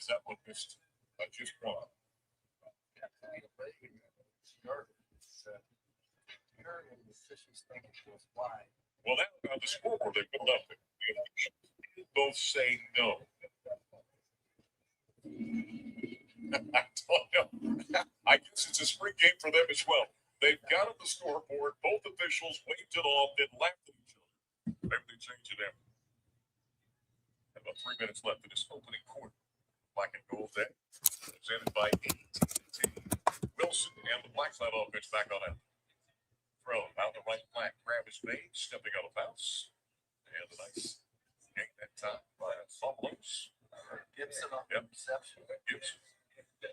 as that one missed just one. Well, now the scoreboard, they put up. Both say no. I don't know. I guess it's a spring game for them as well. They've got on the scoreboard. Both officials waved it off, then laughed at each other. Maybe they changed it after. About 3 minutes left in this opening quarter. Black and gold then. Presented by AT&T. Wilson and the Black Flag offense back on it. Throw out the right flat. Grab his made. Stepping on a bounce. And a nice game that time by Buffaloes. Gibson on the reception. Gibson.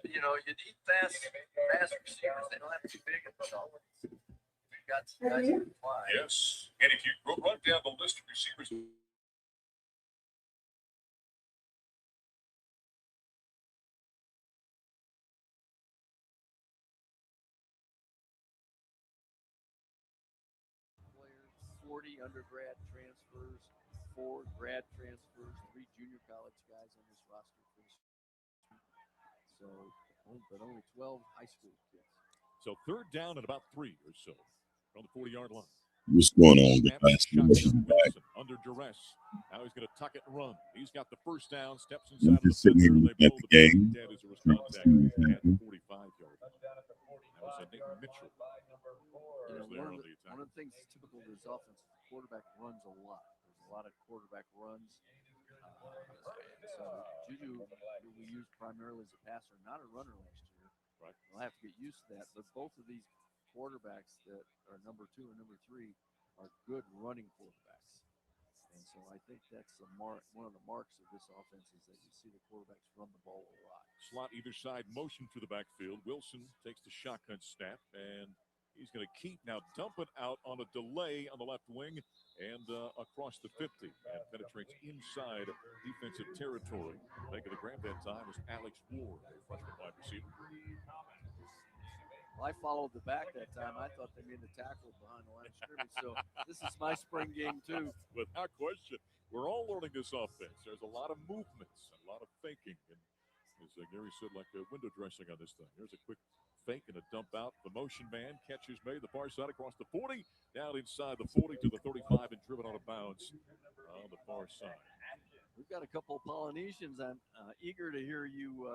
You know, you need fast receivers. They don't have to be big at the top. You've got some guys who can fly. Yes. And if you run down the list of receivers, Players, 40 undergrad transfers, 4 grad transfers, 3 junior college guys on this roster for this. So, but only 12 high school kids. So third down at about 3 or so from the 40-yard line. What's going on, guys? Wilson under duress. Now he's going to tuck it and run. He's got the first down, steps inside I'm just sitting here looking at the game. Dead as a response at the 45-yard line. That was a Nate Mitchell. One of the things that's typical of this offense is the quarterback runs a lot. There's a lot of quarterback runs. So Juju, who we used primarily as a passer, not a runner last year. Right. We'll have to get used to that. But both of these quarterbacks that are number 2 and number 3 are good running quarterbacks. And so I think that's one of the marks of this offense is that you see the quarterbacks run the ball a lot. Slot either side, motion to the backfield. Wilson takes the shotgun snap, and he's going to keep now, dump it out on a delay on the left wing and across the 50 and penetrates inside defensive territory. Making the grab that time was Alex Ward, a freshman wide receiver. Well, I followed the back that time. I thought they made the tackle behind the line of scrimmage. So this is my spring game too. Without question, we're all learning this offense. There's a lot of movements, a lot of faking, and as Gary said, like window dressing on this thing. Here's a quick fake and a dump out. The motion man catches made the far side across the 40, down inside the 40 to the 35 and driven out of bounds on the far side. We've got a couple of Polynesians. I'm eager to hear you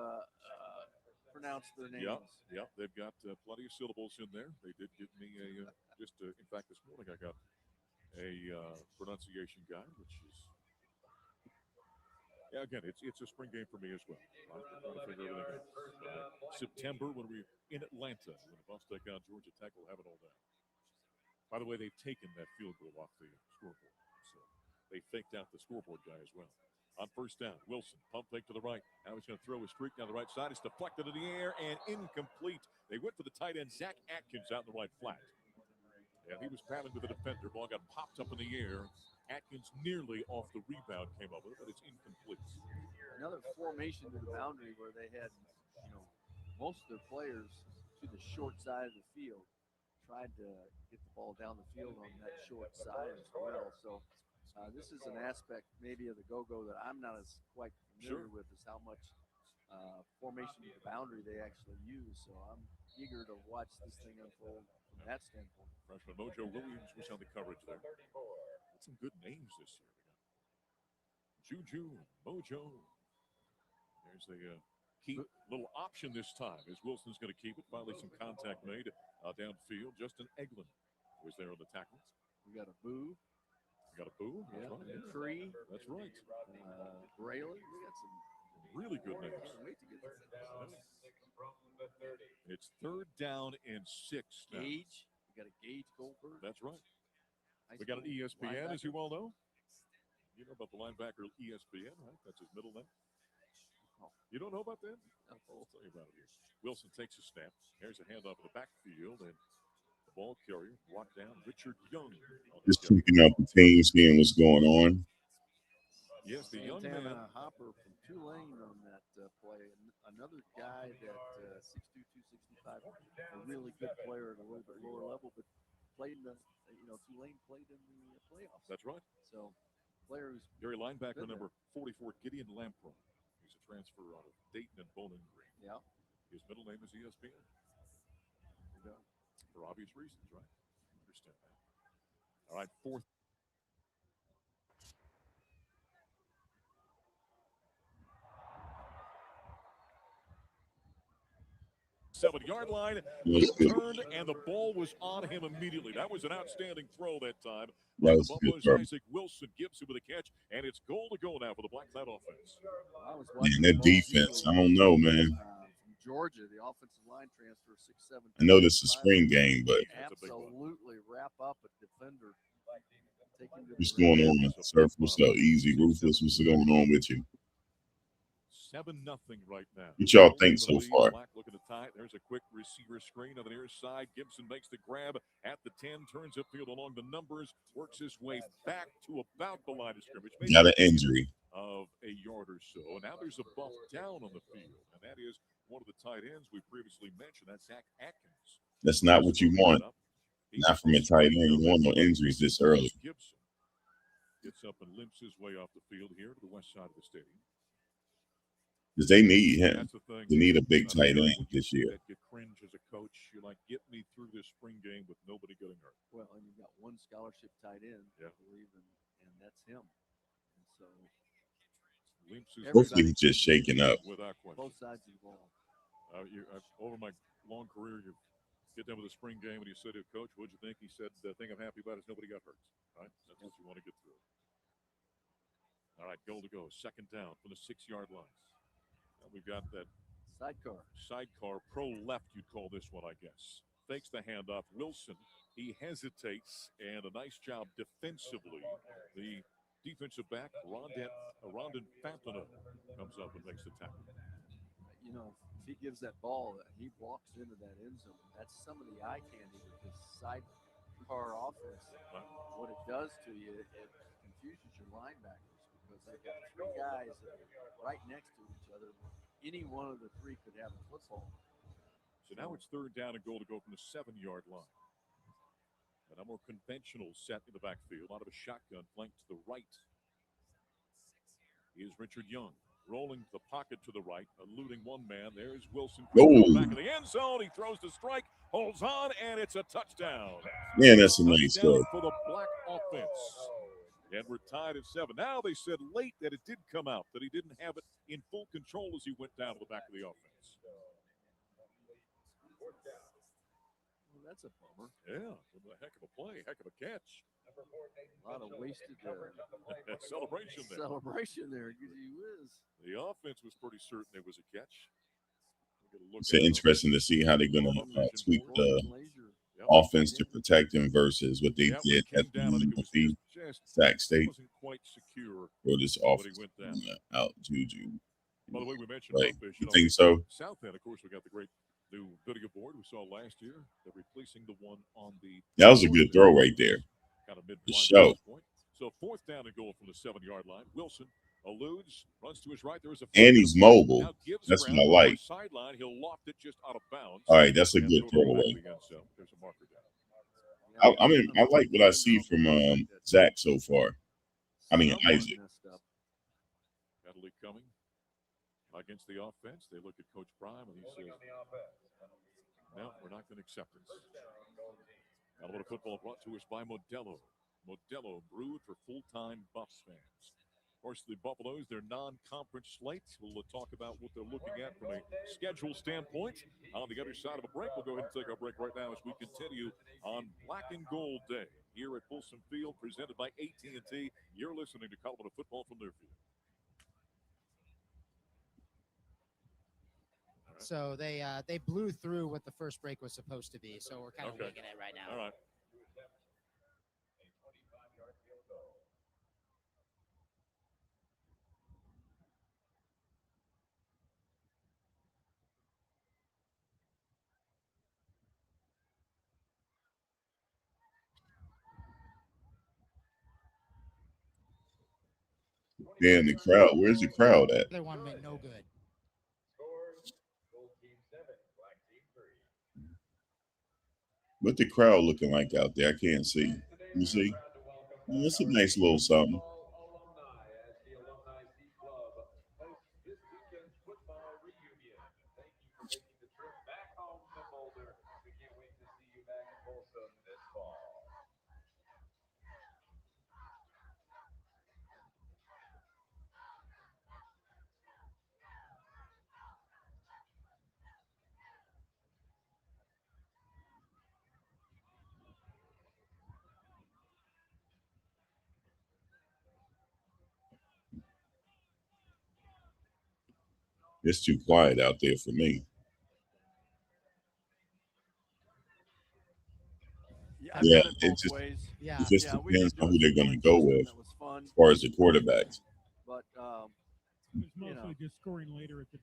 pronounce their names. Yep. They've got plenty of syllables in there. They did give me in fact, this morning I got a pronunciation guide, which is, again, it's a spring game for me as well. I'm trying to figure everything out. September, when we're in Atlanta, when the Buffs take on Georgia Tech, we'll have it all down. By the way, they've taken that field goal off the scoreboard. So they faked out the scoreboard guy as well. On first down, Wilson, pump fake to the right. Now he's going to throw a streak down the right side. It's deflected in the air and incomplete. They went for the tight end, Zach Atkins, out in the right flat. And he was battling with the defender. Ball got popped up in the air. Atkins nearly off the rebound came up with it, but it's incomplete. Another formation to the boundary where they had, most of their players to the short side of the field. Tried to get the ball down the field on that short side as well. So this is an aspect maybe of the go-go that I'm not as quite familiar with is how much formation to the boundary they actually use. So I'm eager to watch this thing unfold from that standpoint. Freshman Mojo Williams was on the coverage there. Got some good names this year. Juju, Mojo. There's the key little option this time as Wilson's going to keep it. Finally some contact made downfield. Justin Eglin was there on the tackle. We got a Boo. Got a Boo. Yeah. That's right. Cree. That's right. Braylon. We got some really good names. Can't wait to get this. It's third down and 6 now. Gage. We got a Gage Goldberg. That's right. We got an ESPN, as you all know. You know about the linebacker ESPN, right? That's his middle name. You don't know about that? I'll tell you about it here. Wilson takes a snap. Here's a handoff in the backfield, and the ball carrier brought down Richard Young. Just checking out the team, seeing what's going on. Yes, the young man. Hopper from Tulane on that play. Another guy that 6'2", 265, a really good player at a little bit lower level, but played in the, Tulane played in the playoffs. That's right. So, player who's Gary linebacker number 44, Gideon Lampron. He's a transfer out of Dayton and Bowling Green. Yeah. His middle name is ESPN. For obvious reasons, right? Understand that. All right, fourth. Seven-yard line. He turned, and the ball was on him immediately. That was an outstanding throw that time. By the Buffaloes, Isaac Wilson Gibson with a catch, and it's goal to go now for the Black Cloud offense. Man, that defense, I don't know, man. From Georgia, the offensive line transfer, 6'7". I know this is a spring game, but absolutely wrap up a defender. What's going on? Surf, what's up? Easy, Ruthless, what's going on with you? 7-0 right now. What y'all think so far? Black looking to tie. There's a quick receiver screen on the near side. Gibson makes the grab at the 10, turns upfield along the numbers, works his way back to about the line of scrimmage. Got an injury of a yard or so. Now there's a buff down on the field, and that is one of the tight ends we previously mentioned. That's Zach Atkins. That's not what you want. Not from a tight end. You want no injuries this early. Gibson gets up and limps his way off the field here to the west side of the stadium. Because they need him. They need a big tight end this year. You cringe as a coach. You're like, get me through this spring game with nobody getting hurt. Well, and you've got one scholarship tight end, I believe, and that's him. And so hopefully he's just shaking up. Without question. Both sides of the ball. Over my long career, you get done with a spring game and you say to a coach, what'd you think? He said, the thing I'm happy about is nobody got hurt. Right? That's what you want to get through. All right, goal to go. Second down from the 6-yard line. We've got that sidecar pro left, you'd call this one, I guess. Fakes the handoff. Wilson, he hesitates, and a nice job defensively. The defensive back, Rondon Fantano, comes up and makes the tackle. You know, if he gives that ball, he walks into that end zone. That's some of the eye candy with this sidecar offense. Right. What it does to you, it confuses your linebackers because they've got three guys that are right next to each other. Any one of the three could have a football. So now it's third down and goal to go from the 7-yard line. And a more conventional set in the backfield. Out of a shotgun flank to the right. Here's Richard Young. Rolling the pocket to the right, eluding one man. There's Wilson. Back in the end zone. He throws the strike, holds on, and it's a touchdown. Man, that's a nice goal. For the Black offense. And we're tied at 7. Now they said late that it did come out, that he didn't have it in full control as he went down to the back of the offense. Well, that's a bummer. Yeah, a heck of a play, heck of a catch. A lot of wasted celebration there. Celebration there, gee whiz. The offense was pretty certain there was a catch. It's interesting to see how they're going to tweak the offense to protect him versus what they did at the Sac State. Quite secure. Or this offense out Juju. By the way, we mentioned right. You think so? South End, of course, we got the great new video board we saw last year. They're replacing the one on the. That was a good throw right there. Kind of the show. So fourth down and goal from the 7-yard line. Wilson eludes, runs to his right. There's a and he's mobile. That's what I like. Sideline, he'll loft it just out of bounds. All right, that's a good throwaway. There's a marker down. I mean, I like what I see from Zach so far. I mean, Isaac. Penalty coming against the offense. They look at Coach Prime and he says, no, we're not going to accept this. Alabama football brought to us by Modelo. Modelo brewed for full-time Buffs fans. Of course, the Buffaloes, their non-conference slate. We'll talk about what they're looking at from a schedule standpoint. On the other side of a break, we'll go ahead and take our break right now as we continue on Black and Gold Day here at Folsom Field, presented by AT&T. You're listening to Colorado football from their field. Right. So they blew through what the first break was supposed to be. So we're kind of winging it right now. All right. Yeah, and the crowd. Where's the crowd at? The other one meant no good. What the crowd looking like out there? I can't see. You see? It's a nice little something. It's too quiet out there for me. Yeah, Yeah, I've done it it both just ways. Yeah. it just Yeah, we depends did do on a who they're going to scoring go system with that was fun, as far as the quarterbacks. but It's you mostly know. just scoring later at the.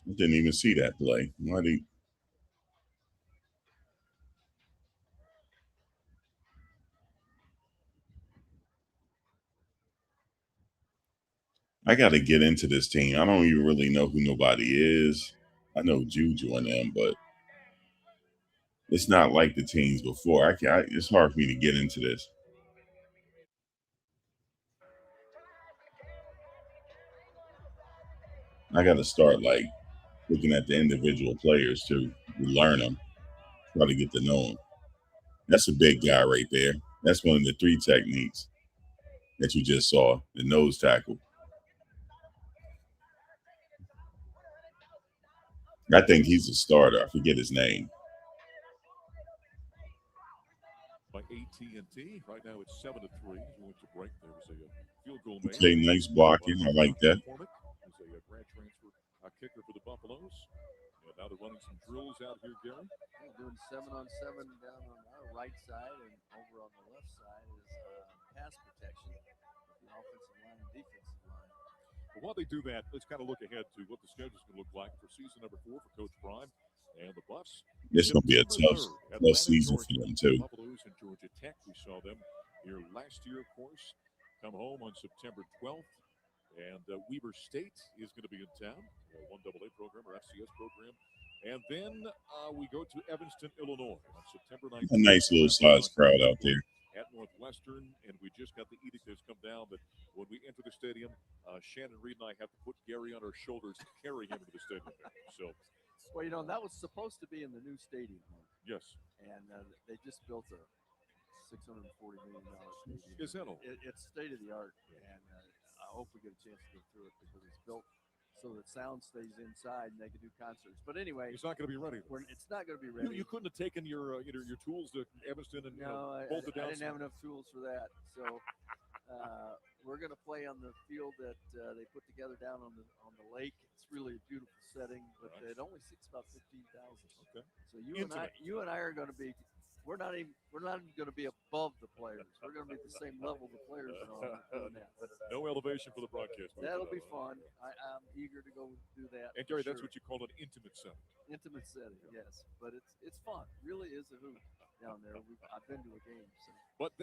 I didn't even see that play. Why do I got to get into this team? I don't even really know who nobody is. I know Juju and them, but it's not like the teams before. It's hard for me to get into this. I got to start like looking at the individual players to learn them, try to get to know them. That's a big guy right there. That's one of the 3 techniques that you just saw, the nose tackle. I think he's a starter. I forget his name. By AT&T, right now it's 7-3. We went to break. There was a field goal made. Okay, nice blocking. I like that. McCormick is a grad transfer kicker for the Buffaloes. And now they're running some drills out here, Gary. Yeah, doing 7-on-7 down on our right side, and over on the left side is pass protection with the offensive line and defensive line. But while they do that, let's kind of look ahead to what the schedule is going to look like for season number 4 for Coach Prime and the Buffs. It's going to be a tough season for them, too. Buffaloes and Georgia Tech. We saw them here last year, of course. Come home on September 12th. And Weber State is going to be in town, 1AA program or FCS program. And then we go to Evanston, Illinois on September 19th. A nice little size crowd out there. At Northwestern, and we just got the edict that's come down that when we enter the stadium, Shannon Reed and I have to put Gary on our shoulders to carry him to the stadium. So, well, that was supposed to be in the new stadium. Yes. And they just built a $640 million stadium. Is that all? It's state of the art, and I hope we get a chance to go through it because it's built so that sound stays inside and they can do concerts. But anyway, it's not going to be ready. It's not going to be ready. You couldn't have taken your tools to Evanston and bolted down. I didn't have enough tools for that. So we're going to play on the field that they put together down on the lake. It's really a beautiful setting, but it only seats about 15,000. Okay. So you and I are going to be. We're not even going to be above the players. We're going to be at the same level the players are on. No elevation for the broadcast. That'll be fun. I'm eager to go do that. And Gary, that's what you call an intimate setting. Intimate setting, yes. But it's fun. Really is a hoot down there. I've been to a game. So. But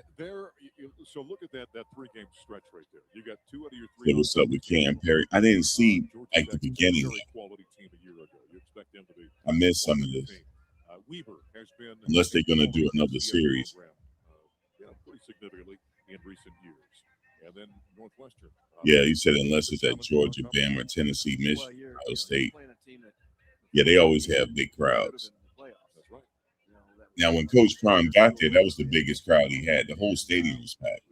so look at that 3-game stretch right there. You got 2 out of your 3. Hey, what's up with Cam Perry? I didn't see like the beginning. Quality team a year ago. You expect them to be. I missed some of this. Weber has been, unless they're going to do another series. Pretty significantly in recent years. And then Northwestern. Yeah, you said unless it's at Georgia, Bama, Tennessee, Michigan, Ohio State. Yeah, they always have big crowds. That's right. Now, when Coach Prime got there, that was the biggest crowd he had. The whole stadium was packed.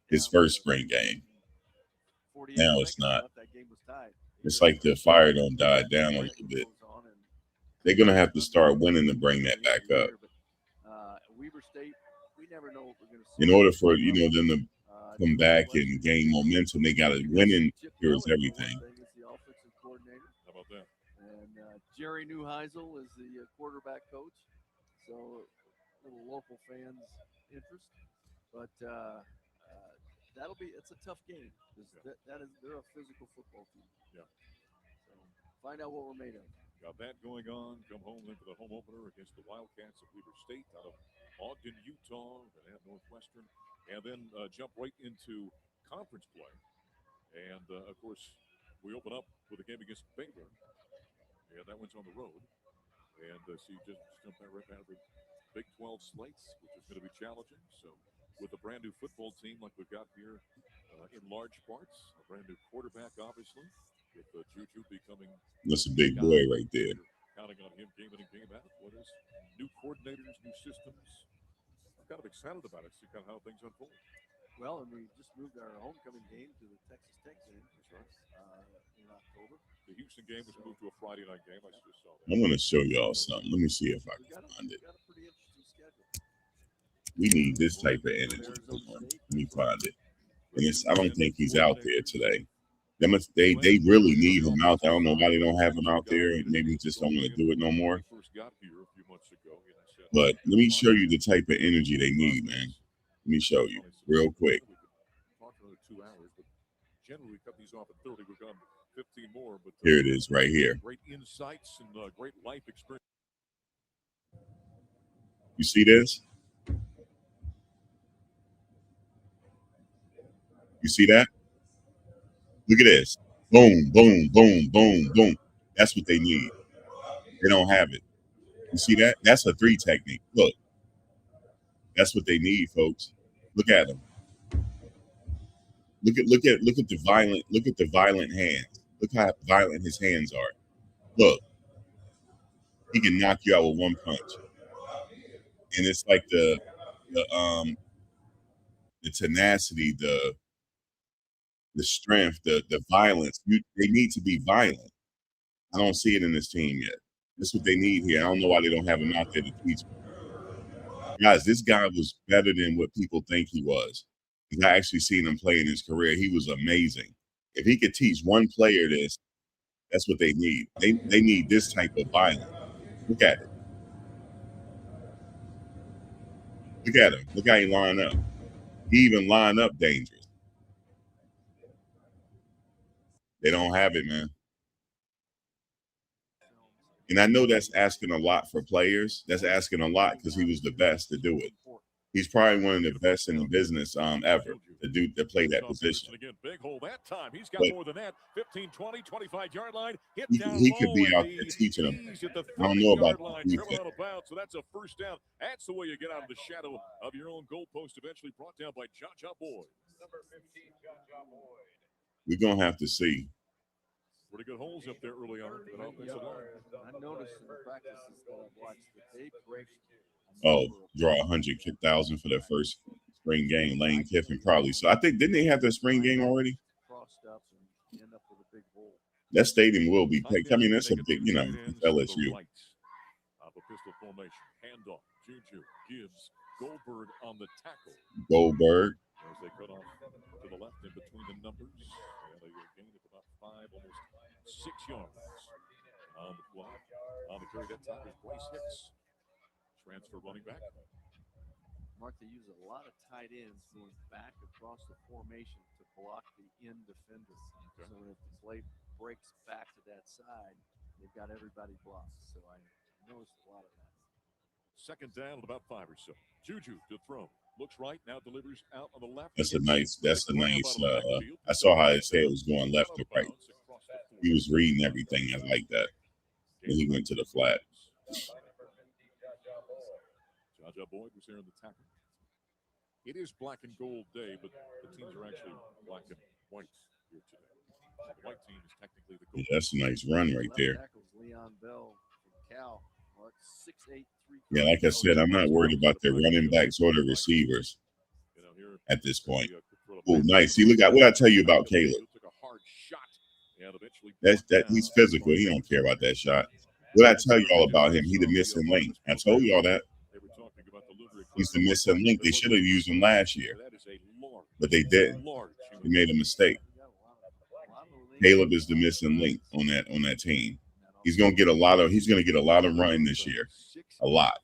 His first spring game. Now it's not. It's like the fire don't die down a little bit. They're going to have to start winning to bring that back up. Weber State, we never know what we're going to In see. order for them to come back and gain momentum, they got to win. Here's everything. The offensive coordinator. How about that? And Jerry Neuheisel is the quarterback coach. So little local fans' interest, but it's a tough game. They're a physical football team. Yeah. So find out what we're made of. Got that going on. Come home then for the home opener against the Wildcats of Weber State out of Ogden, Utah. Then have Northwestern, and then jump right into conference play. And of course, we open up with a game against Baylor, and that one's on the road. And so you just jump right out of the Big 12 slates, which is going to be challenging. So with a brand new football team like we've got here in large parts, a brand new quarterback, obviously, with Juju becoming That's a big boy right there. Counting on him game in and game out. What is new coordinators, new systems? I'm kind of excited about it. See kind of how things unfold. Well, and we just moved our homecoming game to the Texas Tech game. That's right. In October. The Houston game was moved to a Friday night game. I just saw that. I'm going to show y'all something. Let me see if I can find it. Got a pretty interesting schedule. We need this type of energy. Let me find it. And I don't think he's out there today. They really need him out there. I don't know why they don't have him out there. Maybe he just don't want to do it no more. But let me show you the type of energy they need, man. Let me show you real quick. Here it is right here. Great insights and great life experience. You see this? You see that? Look at this. Boom, boom, boom, boom, boom. That's what they need. They don't have it. You see that? That's a 3 technique. Look. That's what they need, folks. Look at them. Look at the violent hands. Look how violent his hands are. Look. He can knock you out with one punch. And it's like the tenacity, the strength, the violence. They need to be violent. I don't see it in this team yet. That's what they need here. I don't know why they don't have him out there to teach them. Guys, this guy was better than what people think he was. I actually seen him play in his career. He was amazing. If he could teach one player this, that's what they need. They need this type of violence. Look at it. Look at him. Look how he line up. He even line up dangerous. They don't have it, man. And I know that's asking a lot for players. That's asking a lot because he was the best to do it. He's probably one of the best in the business ever to play that position. Again, big hole that time. He's got more than that. 15, 20, 25-yard line. Hit down he could be low out there teaching them. I don't know about the so that's a first down. That's the way you get out of the shadow of your own goalpost. Eventually brought down by Jaja Boyd. Number 15, Jaja Boyd. We're going to have to see. Pretty good holes up there early on. I noticed in the practices that I've watched that they break. Draw 100,000 for their first spring game. Lane Kiffin probably. So I think didn't they have their spring game already? Crossed up and end up with a big hole. That stadium will be packed. I mean, that's a big, it's LSU. Of a pistol formation, handoff. Juju gives Goldberg on the tackle. Goldberg. As they cut off to the left in between the numbers, and a gain of about 5, almost 6 yards on the fly. On the carry that time is Bryce Hicks. Transfer running back. Mark, they use a lot of tight ends going back across the formation to block the end defender. Okay. So if the play breaks back to that side, they've got everybody blocked. So I noticed a lot of that. Second down at about 5 or so. Juju to throw. Looks right, now delivers out on the left. That's a nice, I saw how his head was going left to right. He was reading everything. I like that. When he went to the flat. Jaja Boyd was there in the tackle. It is black and gold day, but the teams are actually black and white here today. The white team is technically the gold. Yeah, that's a nice run right there. Leon Bell from Cal. Mark 6'8", 3. Yeah, like I said, I'm not worried about the running backs or the receivers at this point. Oh, nice. See, look at what I tell you about Caleb. He's physical. He don't care about that shot. What I tell y'all about him, he's the missing link. I told y'all that. He's the missing link. They should have used him last year, but they didn't. They made a mistake. Caleb is the missing link on that team. He's gonna get a lot of run this year. A lot.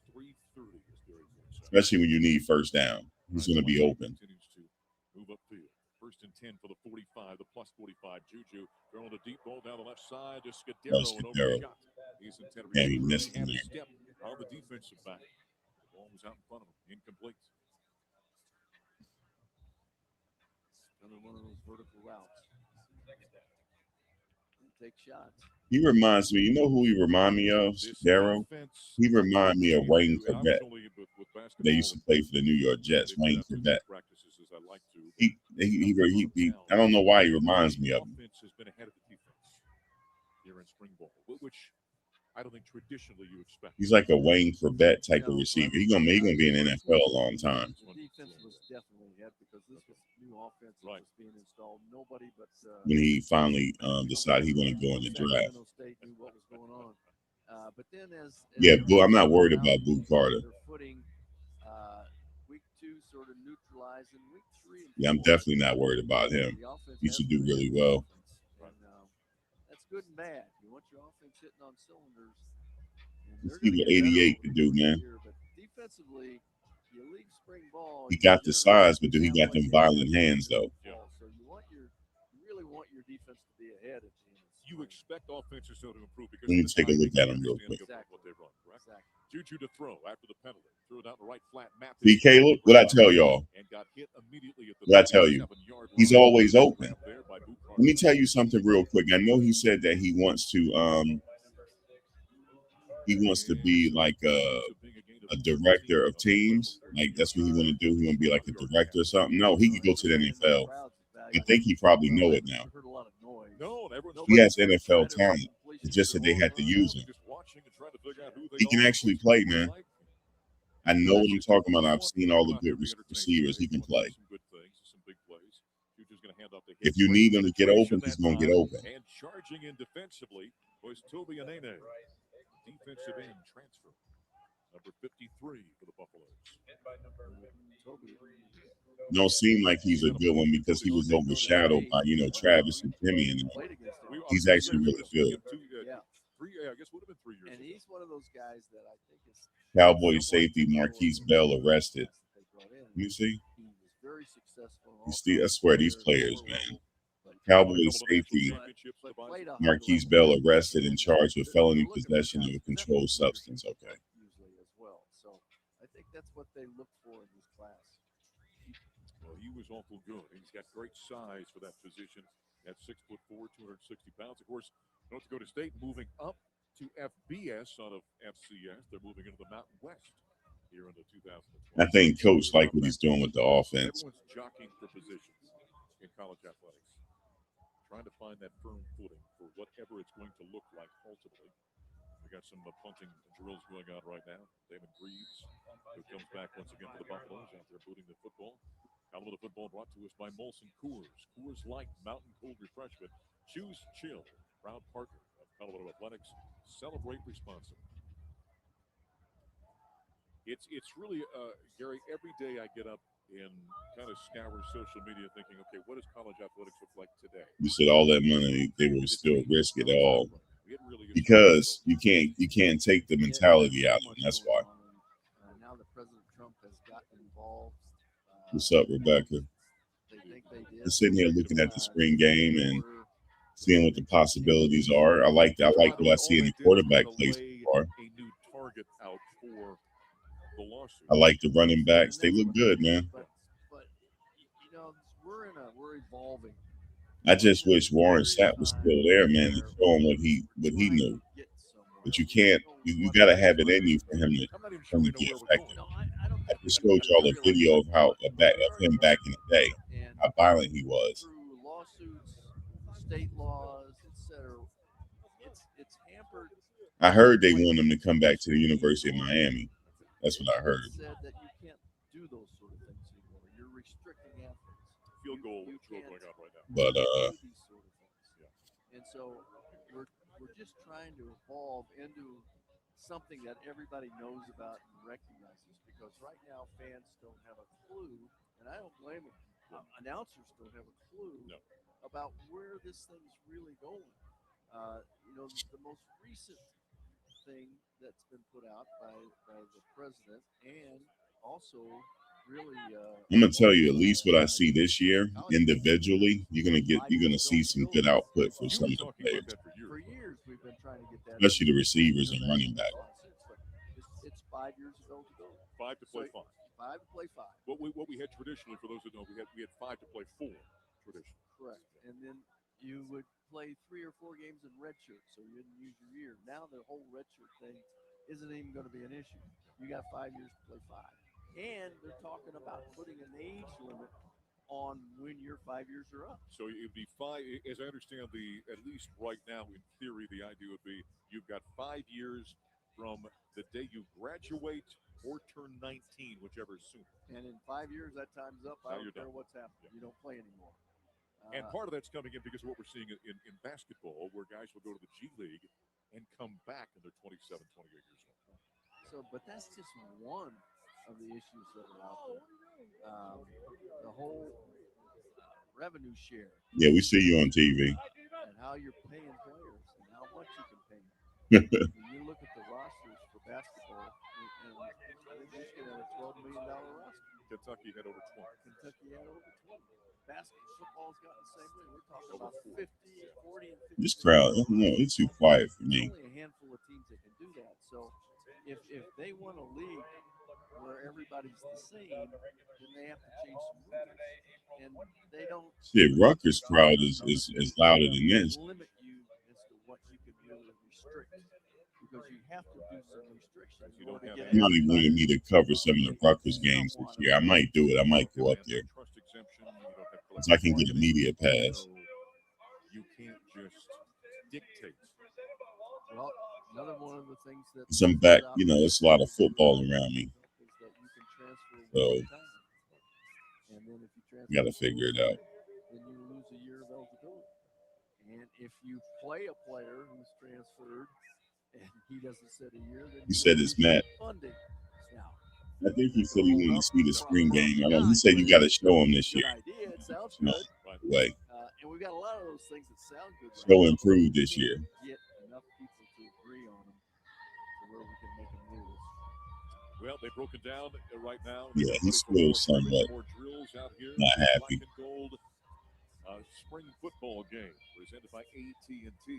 Especially when you need first down. He's gonna be open. Move upfield. First and 10 for the 45, the plus 45. Juju throwing a deep ball down the left side to Scudero. Yeah, he missed him there. Step on the defensive back. The ball was out in front of him, incomplete. Another one of those vertical routes. Take shots. He reminds me. You know who he remind me of, This Darrow? defense He remind me of seems Wayne to, and Corbett. obviously with They basketball, used to play for the New York Jets. they've Wayne been out to Corbett. practices as I like to. He I don't know why he reminds me of him. Offense has been ahead of the defense here in spring ball, which I don't think traditionally you expect. He's like a Wayne Corbett type of No, receiver. well, He gonna be in the first NFL one, a long time. The defense was definitely ahead because this was new offense that Right. was being installed. Nobody but When he finally decided he wanted to go in the draft. Sacramento State knew what was going on. But then as Yeah, the Boo. I'm not weeks worried went about out, Boo Carter. their footing, week 2 sort of neutralized, and week 3 and 4. Yeah, I'm definitely not worried about him. The offense He has should do been really ahead of the well. defense. And that's good and bad. You want your offense hitting on cylinders, and Let's they're see going to what get better 88 over can the do, course of man. the year. But defensively, you leave spring ball. He you got the generally size, but do he have got what them you have violent hands though? Yeah. So you really want your defense to be ahead at the end of You spring. expect offenses to improve because Let me of the take a look timing at him and real understanding quick. of what they run, correct? Exactly. Juju to throw after the penalty. Threw it out the right flat. See, Caleb, what I tell y'all? And got hit immediately at the What I tell you? 37-yard line. He's always open. There by Boo Let me Carter. tell you something real quick. I know he said that he wants to be like a director of teams. Like that's what he want to do. He want to be like a director or something. No, he could go to the NFL. I think he probably know it now. Heard a lot of noise. No, everyone's He has trying NFL to talent. It's just that they had to use him. just watching and trying to figure out who they He can are, actually what's play, gonna man. look like. I know what I'm talking about. I've Want seen to all come the out here good and be entertained receivers he today. can Want to do play. some good things, some big plays. Juju's going to hand off the hit. If you Great need him to get penetration open, he's that going to get time. open. And charging in defensively was Toby Anene, defensive end transfer, number 53 for the Buffaloes. Don't seem like he's a good one because he was overshadowed by Travis and Jimmy, and he's actually really good. I guess would have been 3 years And ago. he's one of those guys that I think is Cowboy safety Marquise Bell arrested. You see, He was very successful. I swear these players, man. Cowboy safety Marquise Bell arrested and charged with felony possession of a controlled substance. Okay. Usually as well. So I think that's what they look for in this class. Well, he was awful good. He's got great size for that position at 6'4", 260 pounds. Of course, North Dakota State moving up to FBS out of FCS. They're moving into the Mountain West here in the 2020. I think Coach like what he's doing with the offense. Everyone's jockeying for positions in college athletics, trying to find that firm footing for whatever it's going to look like ultimately. We got some punting drills going on right now. Damon Greaves, who comes back once again for the Buffaloes, out there booting the football. Colorado football brought to us by Molson Coors. Coors Light, mountain cold refreshment. Choose chill. Proud partner of Colorado Athletics. Celebrate responsibly. It's really, Gary, every day I get up and kind of scour social media thinking, okay, what does college athletics look like today? You said all that money, they will still risk it all because you can't take the mentality out, and that's why. Now that President Trump has gotten involved. What's up, Rebecca? I'm sitting here looking at the spring game and seeing what the possibilities are. I like what I see in the quarterback play so far. A new target out for the lawsuit. I like the running backs. They look good, man. But we're evolving. I just wish Warren Sapp was still there, man, to show him what he knew. But you can't. You got to have it in you for him to get effective. I just showed y'all a video of him back in the day, how violent he was. Through lawsuits, state laws, etc., it's hampered. I heard they want him to come back to the University of Miami. That's what I heard. Said that you can't do those sort of things anymore. You're restricting athletes. Field goal drill going on right now. But these sort of things. And so we're just trying to evolve into something that everybody knows about and recognizes, because right now fans don't have a clue, and I don't blame them. Announcers don't have a clue about where this thing's really going. The most recent thing that's been put out by the president, and also really I'm gonna tell you, at least what I see this year individually, you're gonna see some good output for some of the players, for years we've been trying to get that, especially the receivers and running back. It's 5 years ago to go. 5 to play 5. 5 to play 5. What we had traditionally, for those who know, we had 5 to play 4 traditionally. Correct. And then you would play 3 or 4 games in redshirt, so you didn't use your year. Now the whole redshirt thing isn't even going to be an issue. You got 5 years to play 5, and they're talking about putting an age limit on when your 5 years are up. So it'd be 5, as I understand at least right now, in theory, the idea would be you've got 5 years from the day you graduate or turn 19, whichever is sooner. And in 5 years, that time's up. I don't care what's happening. You don't play anymore. And part of that's coming in because of what we're seeing in basketball, where guys will go to the G League and come back and they're 27, 28 years old. So, but that's just one of the issues that are out there. The whole revenue share. Yeah, we see you on TV. And how you're paying players and how much you can pay them. When you look at the rosters for basketball, and I think Michigan had a $12 million roster. Kentucky had over 20. Kentucky had over 20. Basketball's got the same way. We're talking about 50, 40, and 50. This crowd, no, it's too quiet for me. There's only a handful of teams that can do that. So if they want a league where everybody's the same, then they have to change some rules. And they don't. Shit, Rutgers crowd is louder than this. Limit you as to what you can really restrict, because you have to do some restrictions. You don't have Somebody wanted me to cover some of the Rutgers games this year. I might do it. I might go up there. So I can get a media pass. You can't just dictate. Well, another one of the things that I'm back, you know, it's a lot of football around me. is that you can transfer So one time. And then if you transfer, got to figure it out. then you lose a year of eligibility. And if you play a player who's transferred and he doesn't sit a year, then He said it's Matt. funding. Now, I think he said he wanted to see the spring game. He said you got to show him this good year. idea. It sounds No good. way. And we've got a lot of those things that sound good. Show improved this year. Get enough people to agree on them to where we can make them rules. Well, they've broken down right now. Yeah, he's still somewhat more drills out here. not happy. Black and gold spring football game presented by AT&T at the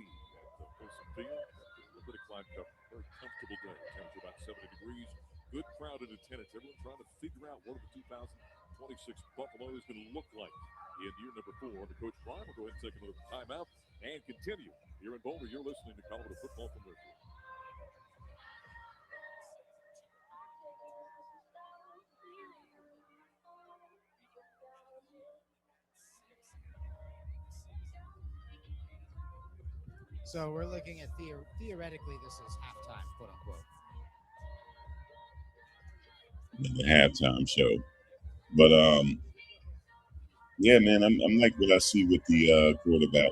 Wilson Field. A little bit of climb cover. Very comfortable day. Temperature about 70 degrees. Good crowd in attendance. Everyone trying to figure out what the 2026 Buffalo is going to look like in year number 4 under Coach Prime. We'll go ahead and take another timeout and continue. Here in Boulder, you're listening to Colorado Football from Riverview. So we're looking at theoretically, this is halftime, quote unquote. The halftime show. But yeah, man, I'm like what I see with the quarterback.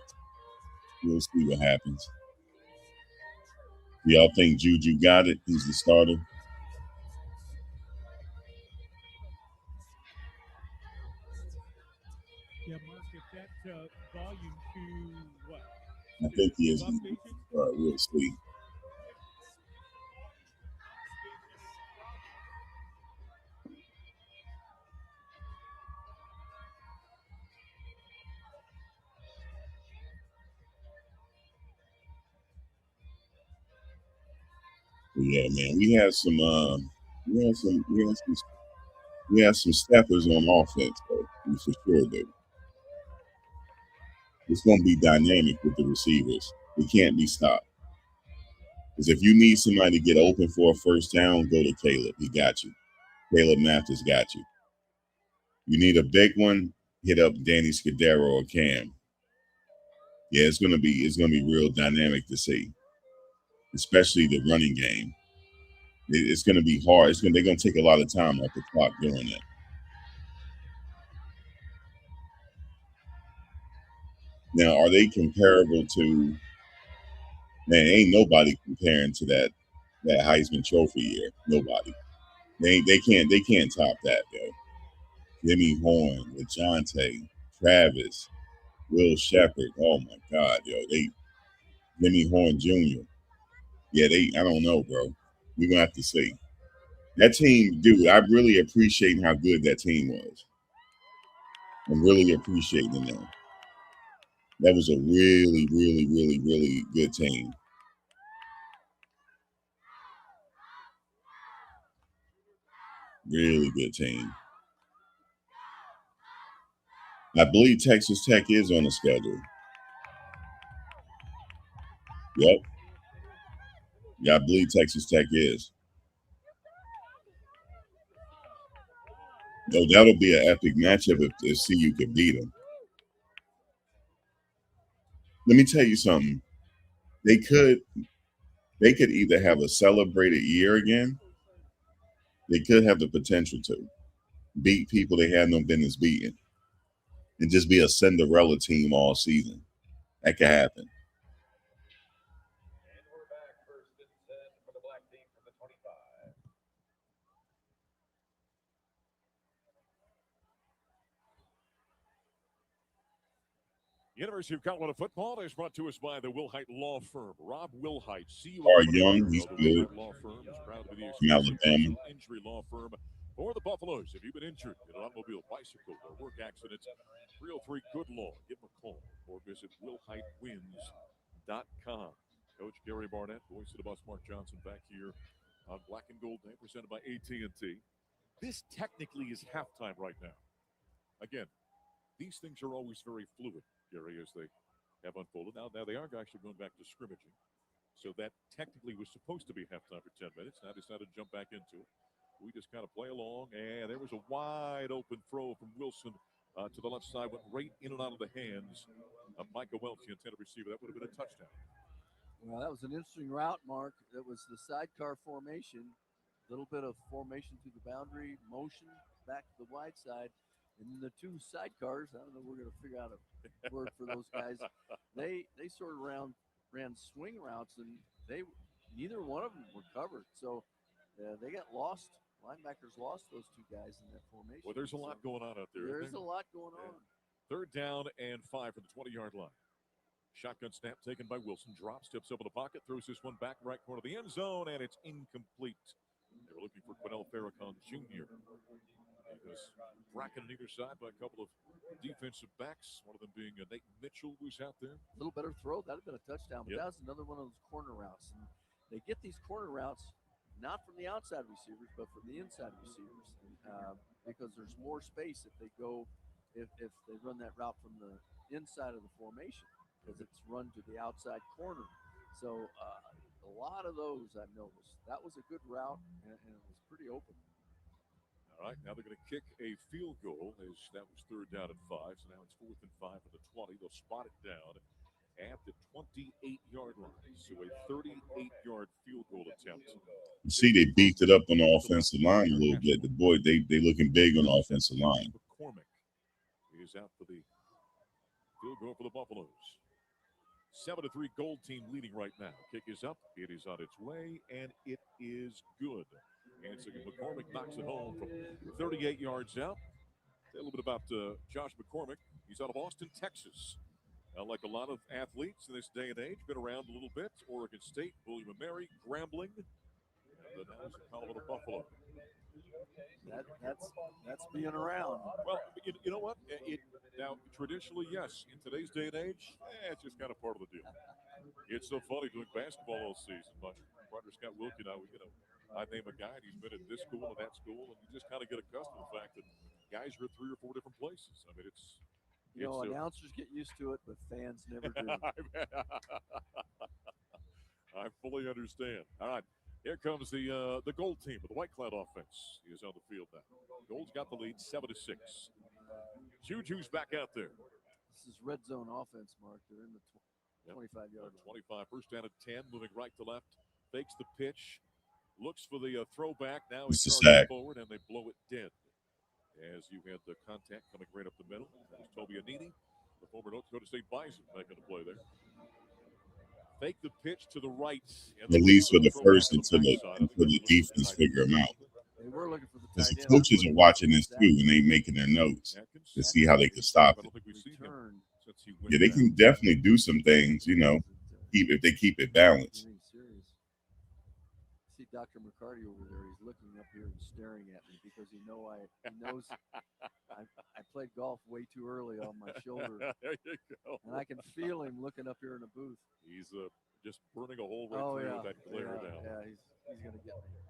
We'll see what happens. Y'all think Juju got it? He's the starter. Yeah, Mark, if that volume to what? I think he is. All right, we'll see. Yeah, man, we have some steppers on offense, though. We for sure do. It's going to be dynamic with the receivers. It can't be stopped. Because if you need somebody to get open for a first down, go to Caleb. He got you. Caleb Mathis got you. You need a big one, hit up Danny Scudero or Cam. Yeah, it's gonna be real dynamic to see, especially the running game. It's gonna be hard. They're gonna take a lot of time off the clock doing that. Now, are they comparable to? Man, ain't nobody comparing to that Heisman Trophy year. Nobody. They can't top that, yo. Jimmy Horn, LeJohntay, Travis, Will Shepherd. Oh my God, yo. Jimmy Horn Jr. Yeah, I don't know, bro. We're gonna have to see. That team, dude, I really appreciate how good that team was. I'm really appreciating them. That was a really, really, really, really good team. Really good team. I believe Texas Tech is on the schedule. Yep. Yeah, I believe Texas Tech is. No, that'll be an epic matchup if CU could beat them. Let me tell you something. They could either have a celebrated year again. They could have the potential to beat people they had no business beating and just be a Cinderella team all season. That could happen. University of Colorado football is brought to us by the Wilhite Law Firm. Rob Wilhite, CEO Are of Young, he's the good. Wilhite Law Firm, is proud to be the From exclusive Alabama. personal injury law firm for the Buffaloes. If you've been injured in an automobile, bicycle, or work accident, 303 Good Law. Give them a call or visit WilhiteWins.com. Coach Gary Barnett, voice of the bus, Mark Johnson, back here on Black and Gold Day, presented by AT&T. This technically is halftime right now. Again, these things are always very fluid, Gary, as they have unfolded. Now they are actually going back to scrimmaging. So that technically was supposed to be halftime for 10 minutes. Now decided to jump back into it. We just kind of play along, and there was a wide open throw from Wilson to the left side, went right in and out of the hands of Micah Welch, the intended receiver. That would have been a touchdown. Well, that was an interesting route, Mark. It was the sidecar formation, a little bit of formation through the boundary, motion back to the wide side, and then the two sidecars. I don't know. We're going to figure out a word for those guys. They sort of ran swing routes, and neither one of them were covered. So they got lost. Linebackers lost those two guys in that formation. Well, there's a lot going on out there. There's a lot going on. 3rd down and 5 from the 20-yard line. Shotgun snap taken by Wilson. Drops, steps up in the pocket, throws this one back right corner of the end zone, and it's incomplete. They were looking for Quinnell Farrakhan Jr. He was bracketed on either side by a couple of defensive backs, one of them being Nate Mitchell, who's out there. A little better throw. That would have been a touchdown, but that was another one of those corner routes. And they get these corner routes not from the outside receivers, but from the inside receivers, because there's more space if they run that route from the inside of the formation, because it's run to the outside corner. So a lot of those I've noticed. That was a good route, and it was pretty open. All right, now they're going to kick a field goal, as that was 3rd down and 5. So now it's 4th and 5 for the 20. They'll spot it down at the 28-yard line. So a 38-yard field goal attempt. You see, they beefed it up on the offensive line a little bit. The boy, they looking big on the offensive line. McCormick is out for the field goal for the Buffaloes. 7-3 Gold team leading right now. Kick is up. It is on its way, and it is good. And so McCormick knocks it home from 38 yards out. A little bit about Josh McCormick. He's out of Austin, Texas. Like a lot of athletes in this day and age, been around a little bit. Oregon State, William & Mary, Grambling, and now he's a Colorado Buffalo. That's being around. Well, you know what? Now, traditionally, yes. In today's day and age, it's just kind of part of the deal. It's so funny doing basketball all season. My partner Scott Wilkie and I name a guy, and he's been at this school and that school, and you just kind of get accustomed to the fact that guys are at 3 or 4 different places. I mean, announcers get used to it, but fans never do. I fully understand. All right, here comes the Gold team of the White Cloud offense. He is on the field now. Gold's got the lead, 7-6. Juju's back out there. This is red zone offense, Mark. They're in the 25-yard line. 25, 1st down and 10, moving right to left. Fakes the pitch. Looks for the throwback. Now he's charging forward, and they blow it dead. As you had the contact coming right up the middle. That was Toby Anini, the former North Dakota State Bison, making the play there. Fake the pitch to the right. At least for the first until the defense figure him out. They were looking for the because the coaches are watching this too, and they making their notes to see how they can stop it. Yeah, they can definitely do some things, if they keep it balanced. See Dr. McCarty over there. He's looking up here and staring at me because he knows I played golf way too early on my shoulder. There you go. And I can feel him looking up here in the booth. He's just burning a hole right through with that glare down. Yeah, he's going to get me.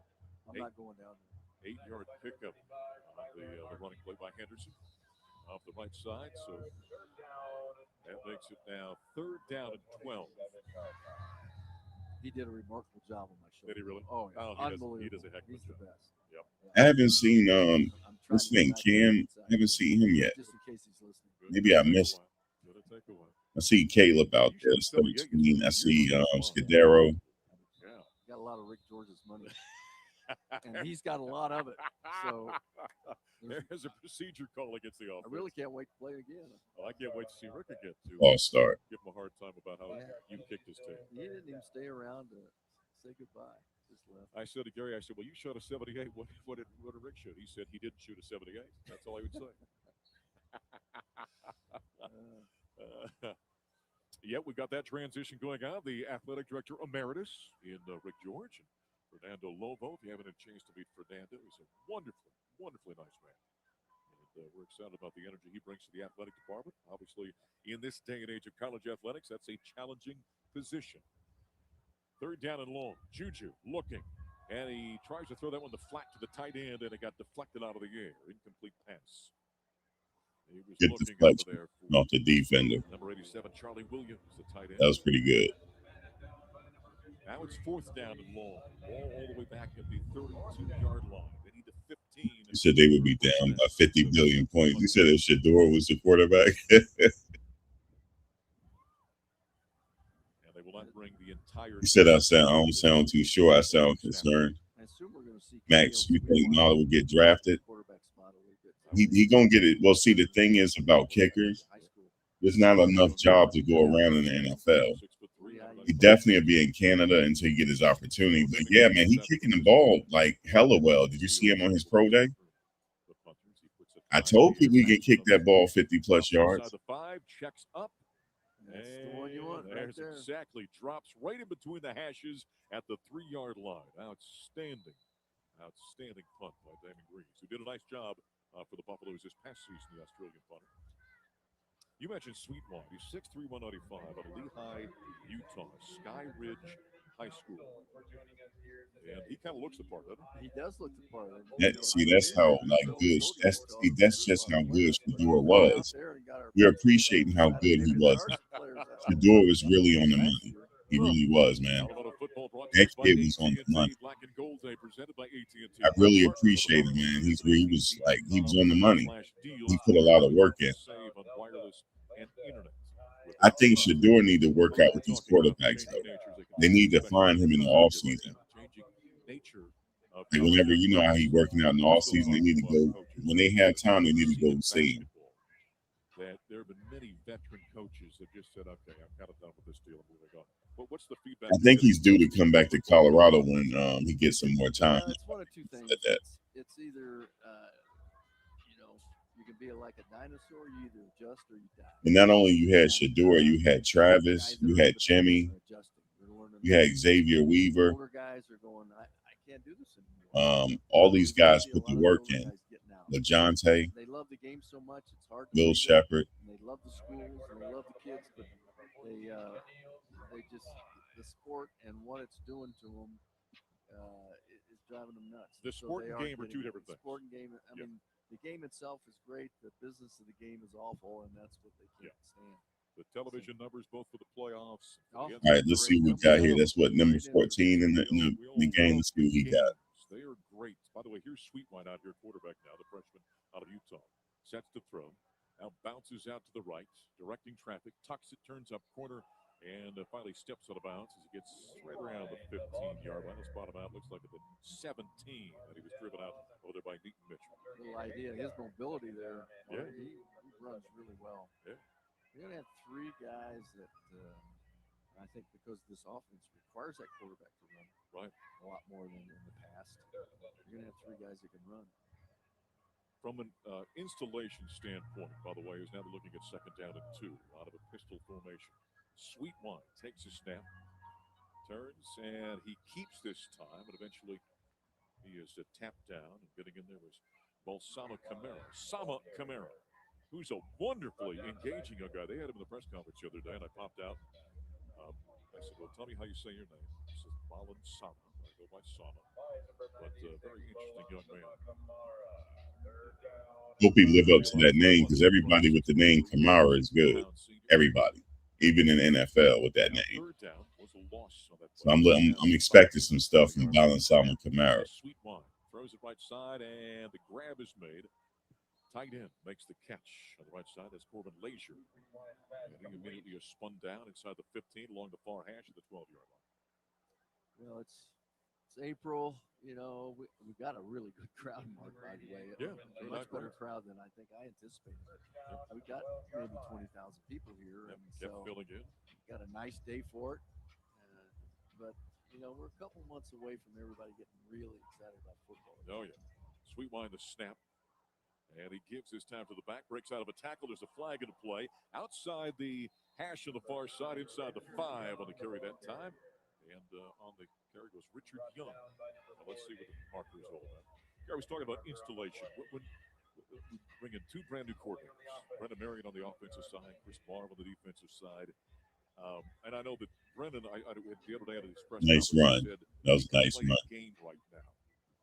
I'm not going down there. 8-yard pickup on the running play by Henderson off the right side. So that makes it now 3rd down and 12. He did a remarkable job on my show. Did he really? Oh, yeah. Oh, Unbelievable. he does a heck of a He's the job. best. Yep. I haven't seen I'm trying what's to his get name, back to the Cam. inside I haven't too, seen him yet. just in case he's listening. Maybe I missed. Gonna take a while. I see Caleb out there, 13. I see Scudero. Yeah. Got a lot of Rick George's money, and he's got a lot of it. So there's a procedure call against the I offense. really can't wait to play again. Oh, I can't wait to see Rick again too. False start. Give him a hard time about how you kicked his tail. He didn't even stay around to say goodbye. Just left. I said to Gary, I said, "Well, you shot a 78. What did Rick shoot?" He said he didn't shoot a 78. That's all he would say. Yeah, we got that transition going on. The athletic director emeritus in Rick George and Fernando Lobo. If you haven't had a chance to meet Fernando, he's a wonderfully nice man. And we're excited about the energy he brings to the athletic department. Obviously, in this day and age of college athletics, that's a challenging position. Third down and long. Juju looking. And he tries to throw that one flat to the tight end, and it got deflected out of the air. Incomplete pass. He was Good looking deflection over there off the defender. number 87, Charlie Williams, the tight end. That was pretty good. Now it's fourth down and long. Ball all the way back at the 32-yard line. They need to 15. You said they would be down by 50 billion points. You said if Shador was the quarterback. And they will not bring the entire. You said I don't sound too sure. I sound concerned. I assume we're going to see Max, you think Nala will get drafted? He gonna get it. Well, see, the thing is about kickers, there's not enough jobs to go around in the NFL. He definitely will be in Canada until he get his opportunity. But yeah, man, he kicking the ball like hella well. Did you see him on his pro day? I told people he can kick that ball 50+ yards. The 5 checks up. That's the one you want. There's exactly drops right in between the hashes at the 3-yard line. Outstanding punt by Damon Greaves, who did a nice job for the Buffaloes this past season, the Australian punter. You mentioned Sweetwater. He's 6'3", 195 out of Lehigh, Utah, Sky Ridge High School. And he kind of looks the part, doesn't he? He does look the part. That's how good. That's just how good Shador was. We're appreciating how good he was. Shador was really on the money. He really was, man. That kid was on the money. I really appreciate it, man. He was on the money. He put a lot of work in. I think Shador need to work out with these quarterbacks, though. They need to find him in the offseason. Like whenever, you know how he's working out in the offseason, they need to go, when they have time, they need to go see him. That there have been many veteran coaches that just said, okay, I'm kind of done with this deal and moving on. But what's the feedback? I think he's due to come back to Colorado when he gets some more time. It's one of two things. It's either, you can be like a dinosaur, you either adjust or you die. And not only you had Shador, you had Travis, you had Jimmy, you had Xavier Weaver. Older guys are going, I can't do this anymore. All these guys put the work in. LaJonte, they love the game so much, it's hard to Bill Shepard. They love the schools and they love the kids, but they just, the sport and what it's doing to them is driving them nuts. The sport and game are two different things. Sport and game, I mean, the game itself is great. The business of the game is awful, and that's what they can't stand. The television numbers, both for the playoffs. All right, let's see what we got here. That's what number 14 in the game. Let's see what he got. They are great. By the way, here's Sweetwine out here, quarterback now, the freshman out of Utah. Sets to throw. Now bounces out to the right, directing traffic, tucks it, turns up corner, and finally steps out of bounds as he gets right around the 15-yard line. Let's bottom out. Looks like at the 17 that he was driven out over there by Neaton Mitchell. Little idea, his mobility there. Yeah. He runs really well. Yeah. You're going to have 3 guys that I think because this offense requires that quarterback to run a lot more than in the past. You're going to have 3 guys that can run. From an installation standpoint, by the way, is now looking at second down and 2 out of a pistol formation. Sweetwine takes a snap, turns, and he keeps this time, and eventually he is tapped down, and getting in there was Balsamo Camara, who's a wonderfully engaging young guy. They had him in the press conference the other day, and I popped out. I said, well, tell me how you say your name. He says, Balsamo. I go by Sama. But very interesting young man. Hope he live up to that name because everybody with the name Kamara is good. Everybody, even in the NFL with that name. Third down was a loss on that So play. I'm expecting some stuff from Balance Salmon Kamara. Sweet wine throws it right side, and the grab is made. Tight end makes the catch on the right side. That's Corbin Leisure. And he immediately is spun down inside the 15 along the far hash of the 12-yard line. Well, it's April. You know, we got a really good crowd, Mark, by the way. Yeah, a much better crowd than I think I anticipated. We got maybe 20,000 people here, and kept so filling in. Got a nice day for it. But you know, we're a couple months away from everybody getting really excited about football. Oh yeah, Sweet wine the snap. And he gives his time to the back, breaks out of a tackle. There's a flag in the play. Outside the hash on the far side, inside the 5 on the carry that time. And on the carry goes Richard Young. Now let's see what the marker is all about. Here I was talking about installation. When we bring in 2 brand new coordinators, Brendan Marion on the offensive side, Chris Marv on the defensive side. And I know that Brendan, the other day at his press Nice conference, run. said That was a nice playing run. a game right now.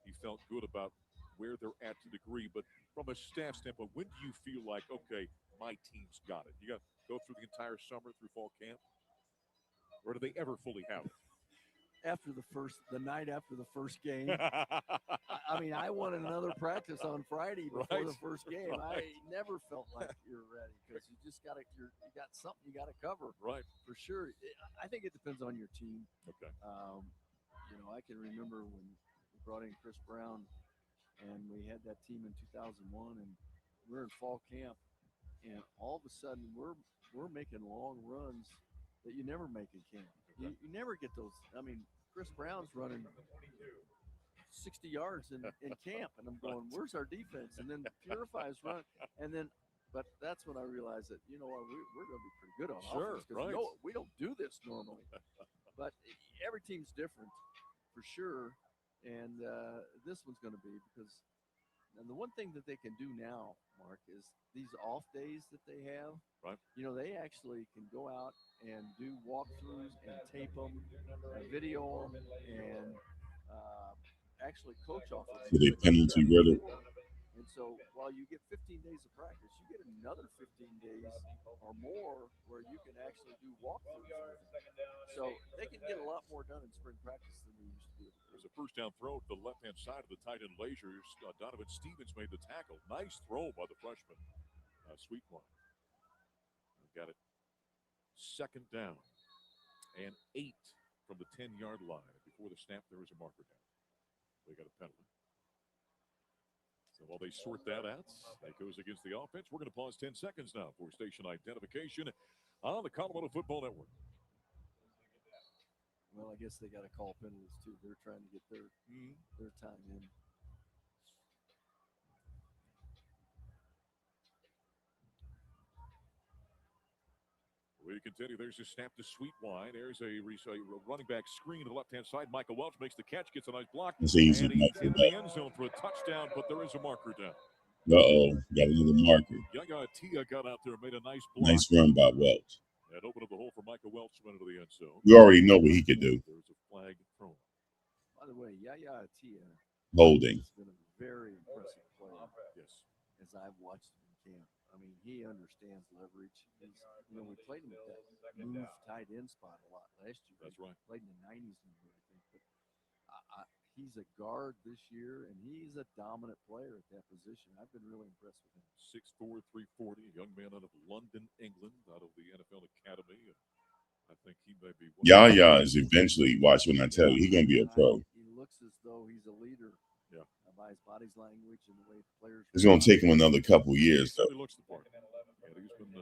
He felt good about where they're at to the degree, but from a staff standpoint, when do you feel like, okay, my team's got it? You got to go through the entire summer through fall camp, or do they ever fully have it? After the night after the first game, I mean, I wanted another practice on Friday before the first game. Right. I never felt like you're ready because you just got you got something you got to cover. Right. For sure. I think it depends on your team. Okay. You know, I can remember when we brought in Chris Brown. And we had that team in 2001, and we're in fall camp, and all of a sudden we're making long runs that you never make in camp. You never get those. I mean, Chris Brown's running 60 yards in camp, and I'm going, where's our defense? And then Purify's running, and then, but that's when I realized that, you know what, we're going to be pretty good on offense because we don't do this normally. But every team's different, for sure. And this one's going to be because, and the one thing that they can do now, Mark, is these off days that they have. Right. You know, they actually can go out and do walkthroughs and tape them, video them, and actually coach off of So them. they penalty riddle. And so while you get 15 days of practice, you get another 15 days or more where you can actually do walkthroughs. So they can get a lot more done in spring practice than they used to be able to. There's a first down throw to the left-hand side of the tight end Leisure. Donovan Stevens made the tackle. Nice throw by the freshman, Sweet Wine. Got it. Second down and 8 from the 10-yard line. Before the snap, there was a marker down. They got a penalty. So while they sort that out, that goes against the offense. We're going to pause 10 seconds now for station identification on the Colorado Football Network. Well, I guess they got to call penalties too. They're trying to get their time in. We continue. There's a snap to Sweet Wine. There's a running back screen to the left-hand side. Michael Welch makes the catch, gets a nice block. It's easy. And he's in the end zone for a touchdown, but there is a marker down. Uh-oh. Got another marker. Yaya Tia got out there and made a nice block. Nice run by Welch. And opened up the hole for Michael Welch to into the end zone. You already know what he could do. There's a flag thrown. By the way, Yaya Tia Holding. has been a very impressive player. Yes. As I've watched him in camp. I mean, he understands leverage. We played him at that move tight end spot a lot last year. That's right. Played in the 90s number, I think. But he's a guard this year, and he's a dominant player at that position. I've been really impressed with him. 6'4", 340, a young man out of London, England, out of the NFL Academy. And I think he may be. Yaya is eventually, watch when I tell you, he's going to be a pro. He looks as though he's a leader. Yeah. By his body's language and the way players. It's going to take him another couple years, though. He looks the part. And he's been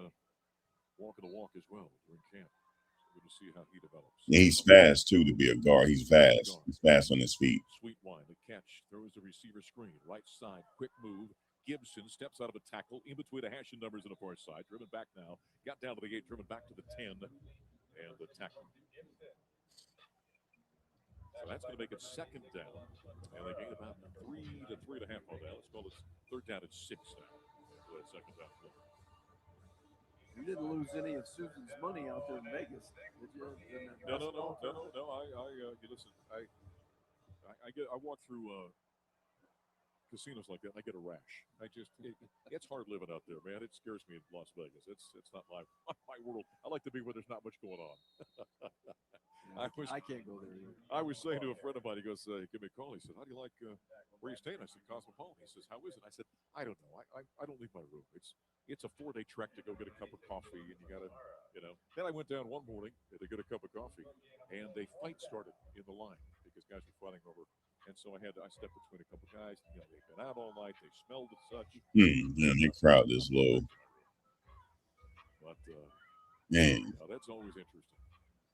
walking the walk as well during camp. So good to see how he develops. And he's fast, too, to be a guard. He's fast. He's fast on his feet. Sweet Wine, the catch. Throws the receiver screen. Right side, quick move. Gibson steps out of a tackle in between the hash and numbers on the far side. Driven back now. Got down to the 8, driven back to the 10. And the tackle. So that's going to make it second down. And they gain about 3 to 3.5 on that. Let's call it third down and 6 now. For that second down. You didn't lose any of Susan's money out there in Vegas, did you? No. You listen. I walk through casinos like that, I get a rash. It's hard living out there, man. It scares me in Las Vegas. It's not my world. I like to be where there's not much going on. I can't go there either. I was saying to a friend of mine, he goes, give me a call. He said, how do you like where you staying? I said, Cosmopolitan. He says, how is it? I said, I don't know. I don't leave my room. It's a 4-day trek to go get a cup of coffee, and you got to, Then I went down one morning to get a cup of coffee, and a fight started in the line because guys were fighting over. And so I stepped between a couple of guys. They've been out all night. They smelled it such. Yeah, their crowd is low. But, man, that's always interesting.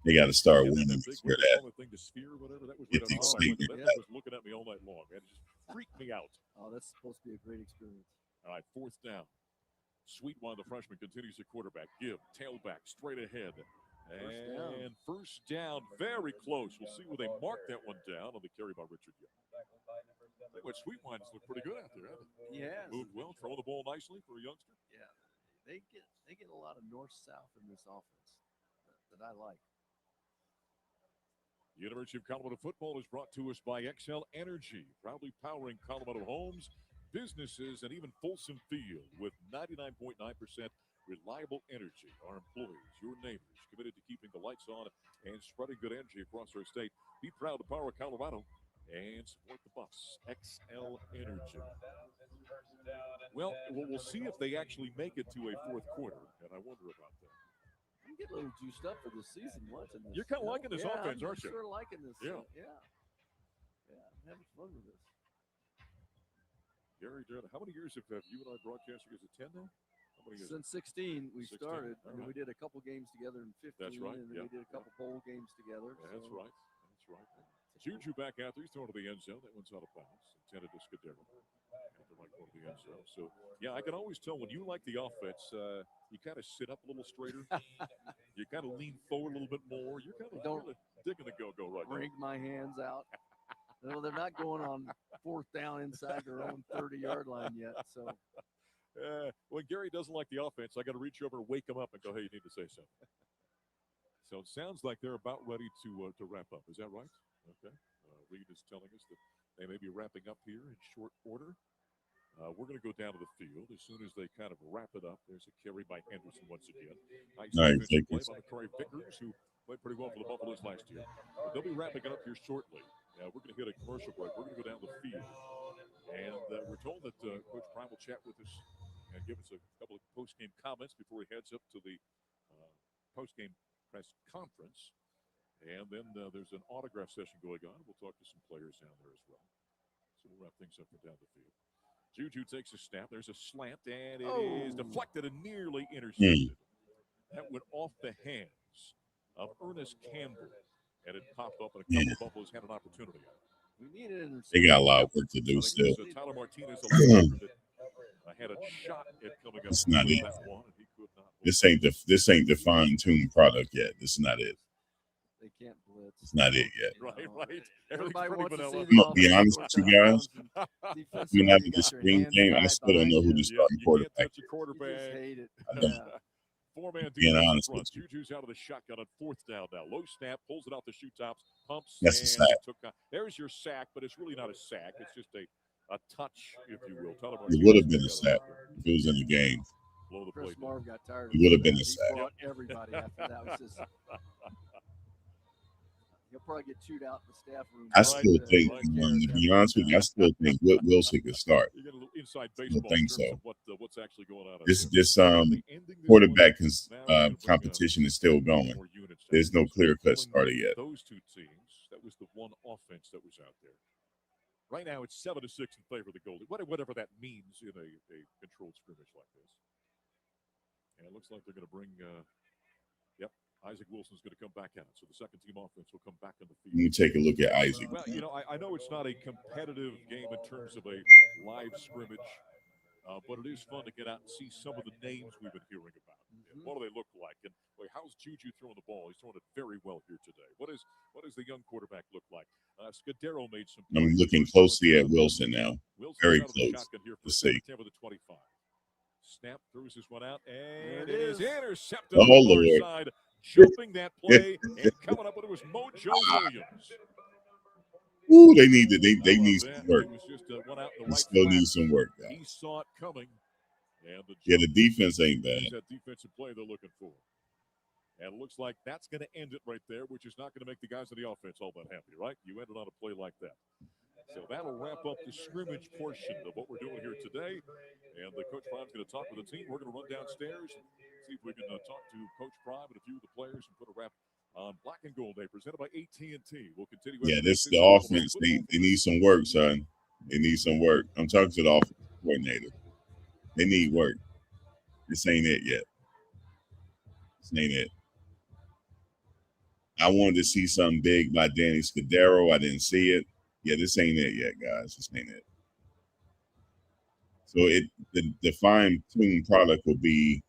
they got to start winning for that. Thing, the sphere, whatever, that was Get the excitement that back. was looking at me all night long. It just freaked me out. Oh, that's supposed to be a great experience. All right, 4th down. Sweetwine, the freshman, continues the quarterback. Give, tailback, straight ahead. And first down, very close. We'll see where they mark that one down on the carry by Richard Young. I think what Sweetwine's looked pretty good out there, hasn't he? Yeah. Moved well, throwing the ball nicely for a youngster. Yeah. They get a lot of north-south in this offense that I like. University of Colorado football is brought to us by XL Energy, proudly powering Colorado homes, businesses, and even Folsom Field with 99.9% reliable energy. Our employees, your neighbors, committed to keeping the lights on and spreading good energy across our state. Be proud to power Colorado and support the bus. XL Energy. Well, we'll see if they actually make it to a 4th quarter, and I wonder about that. I'm getting a little juiced up for this season watching this. You're kind of liking this offense, aren't you? I'm sure liking this. Yeah. I'm having fun with this. Gary, how many years have you and I broadcasted? Is it 10 now? How many years? Since 16, we 16. started. All And then right. we did a couple games together in 15. That's right. And then we did a couple bowl games together. That's right. That's right. Juju back out there. He's thrown to the end zone. That one's out of bounds. Intended to Scudero. After like going to the end zone. So, yeah, I can always tell when you like the offense, you kind of sit up a little straighter. You kind of lean forward a little bit more. You're kind of digging the go-go right now. Bring my hands out. No, they're not going on 4th down inside their own 30-yard line yet. So, when Gary doesn't like the offense, I got to reach over and wake him up and go, hey, you need to say something. So it sounds like they're about ready to wrap up. Is that right? Okay. Reed is telling us that they may be wrapping up here in short order. We're going to go down to the field as soon as they kind of wrap it up. There's a carry by Henderson once again. Nice defensive play by Troy Vickers, who played pretty well for the Buffaloes last year. But they'll be wrapping it up here shortly. We're going to hit a commercial break. We're going to go down the field. And we're told that Coach Prime will chat with us and give us a couple of post-game comments before he heads up to the post-game press conference. And then there's an autograph session going on. We'll talk to some players down there as well. So we'll wrap things up from down the field. Juju takes a snap. There's a slant, and it is deflected and nearly intercepted. That went off the hands of Ernest Campbell, and it popped up, and a couple of Buffaloes had an opportunity on it. we need an interception. They got a lot of work to do still. Tyler Martinez, a linebacker that had a shot at coming up. It's not it. That one, and he could not. This ain't the fine-tuned product yet. This is not it. They can't blitz. It's not it yet. Right. Everybody wants to see I'm gonna be honest with you guys. Even after the spring game, I still don't know who the starting quarterback is. Quarterback. Hate it. I don't. Four-man Being defense honest front. with you. Juju's out of the shotgun on 4th down now. Low snap, pulls it off the shoe tops, pumps. That's a sack. There's your sack, but it's really not a sack. It's just a touch, if you will. It would have been a sack if it was in the game. Blow the Chris plate. Marv got tired. It would have been a He sack. brought everybody after that. Was just, he'll probably get chewed out in the staff room. I still think, to be honest with you, I still think Whit Wilson could start. You get a little inside baseball think in terms so. of what's actually going on. This quarterback competition is still going. There's no clear-cut starter yet. Those two teams, that was the one offense that was out there. Right now, it's 7-6 in favor of the Golden. Whatever that means in a controlled scrimmage like this. And it looks like they're going to bring. Isaac Wilson's going to come back out. So the second team offense will come back on the field. Let me take a look at Isaac. Well, I know it's not a competitive game in terms of a live scrimmage, but it is fun to get out and see some of the names we've been hearing about. And what do they look like? And how's Juju throwing the ball? He's throwing it very well here today. What does the young quarterback look like? Scudero made some. I'm looking closely at Wilson now. Very close. Let's see. The 25. Snap, throws this one out, and it is intercepted Oh, on the far Lord. side. Jumping that play and coming up with it was Mojo Williams. Ooh, they need some work. It was just one out in the They right still flat. need some work, He guys. saw it coming. And The defense ain't bad. is that defensive play they're looking for. And it looks like that's going to end it right there, which is not going to make the guys on the offense all that happy, right? You ended on a play like that. So that'll wrap up the scrimmage portion of what we're doing here today. And Coach Prime's going to talk with the team. We're going to run downstairs and see if we can talk to Coach Prime and a few of the players and put a wrap on Black and Gold Day, presented by AT&T. We'll continue. Yeah, this the offense. They need some work, son. They need some work. I'm talking to the offensive coordinator. They need work. This ain't it yet. This ain't it. I wanted to see something big by Danny Scudero. I didn't see it. Yeah, this ain't it yet, guys. This ain't it. So the fine-tuned product will be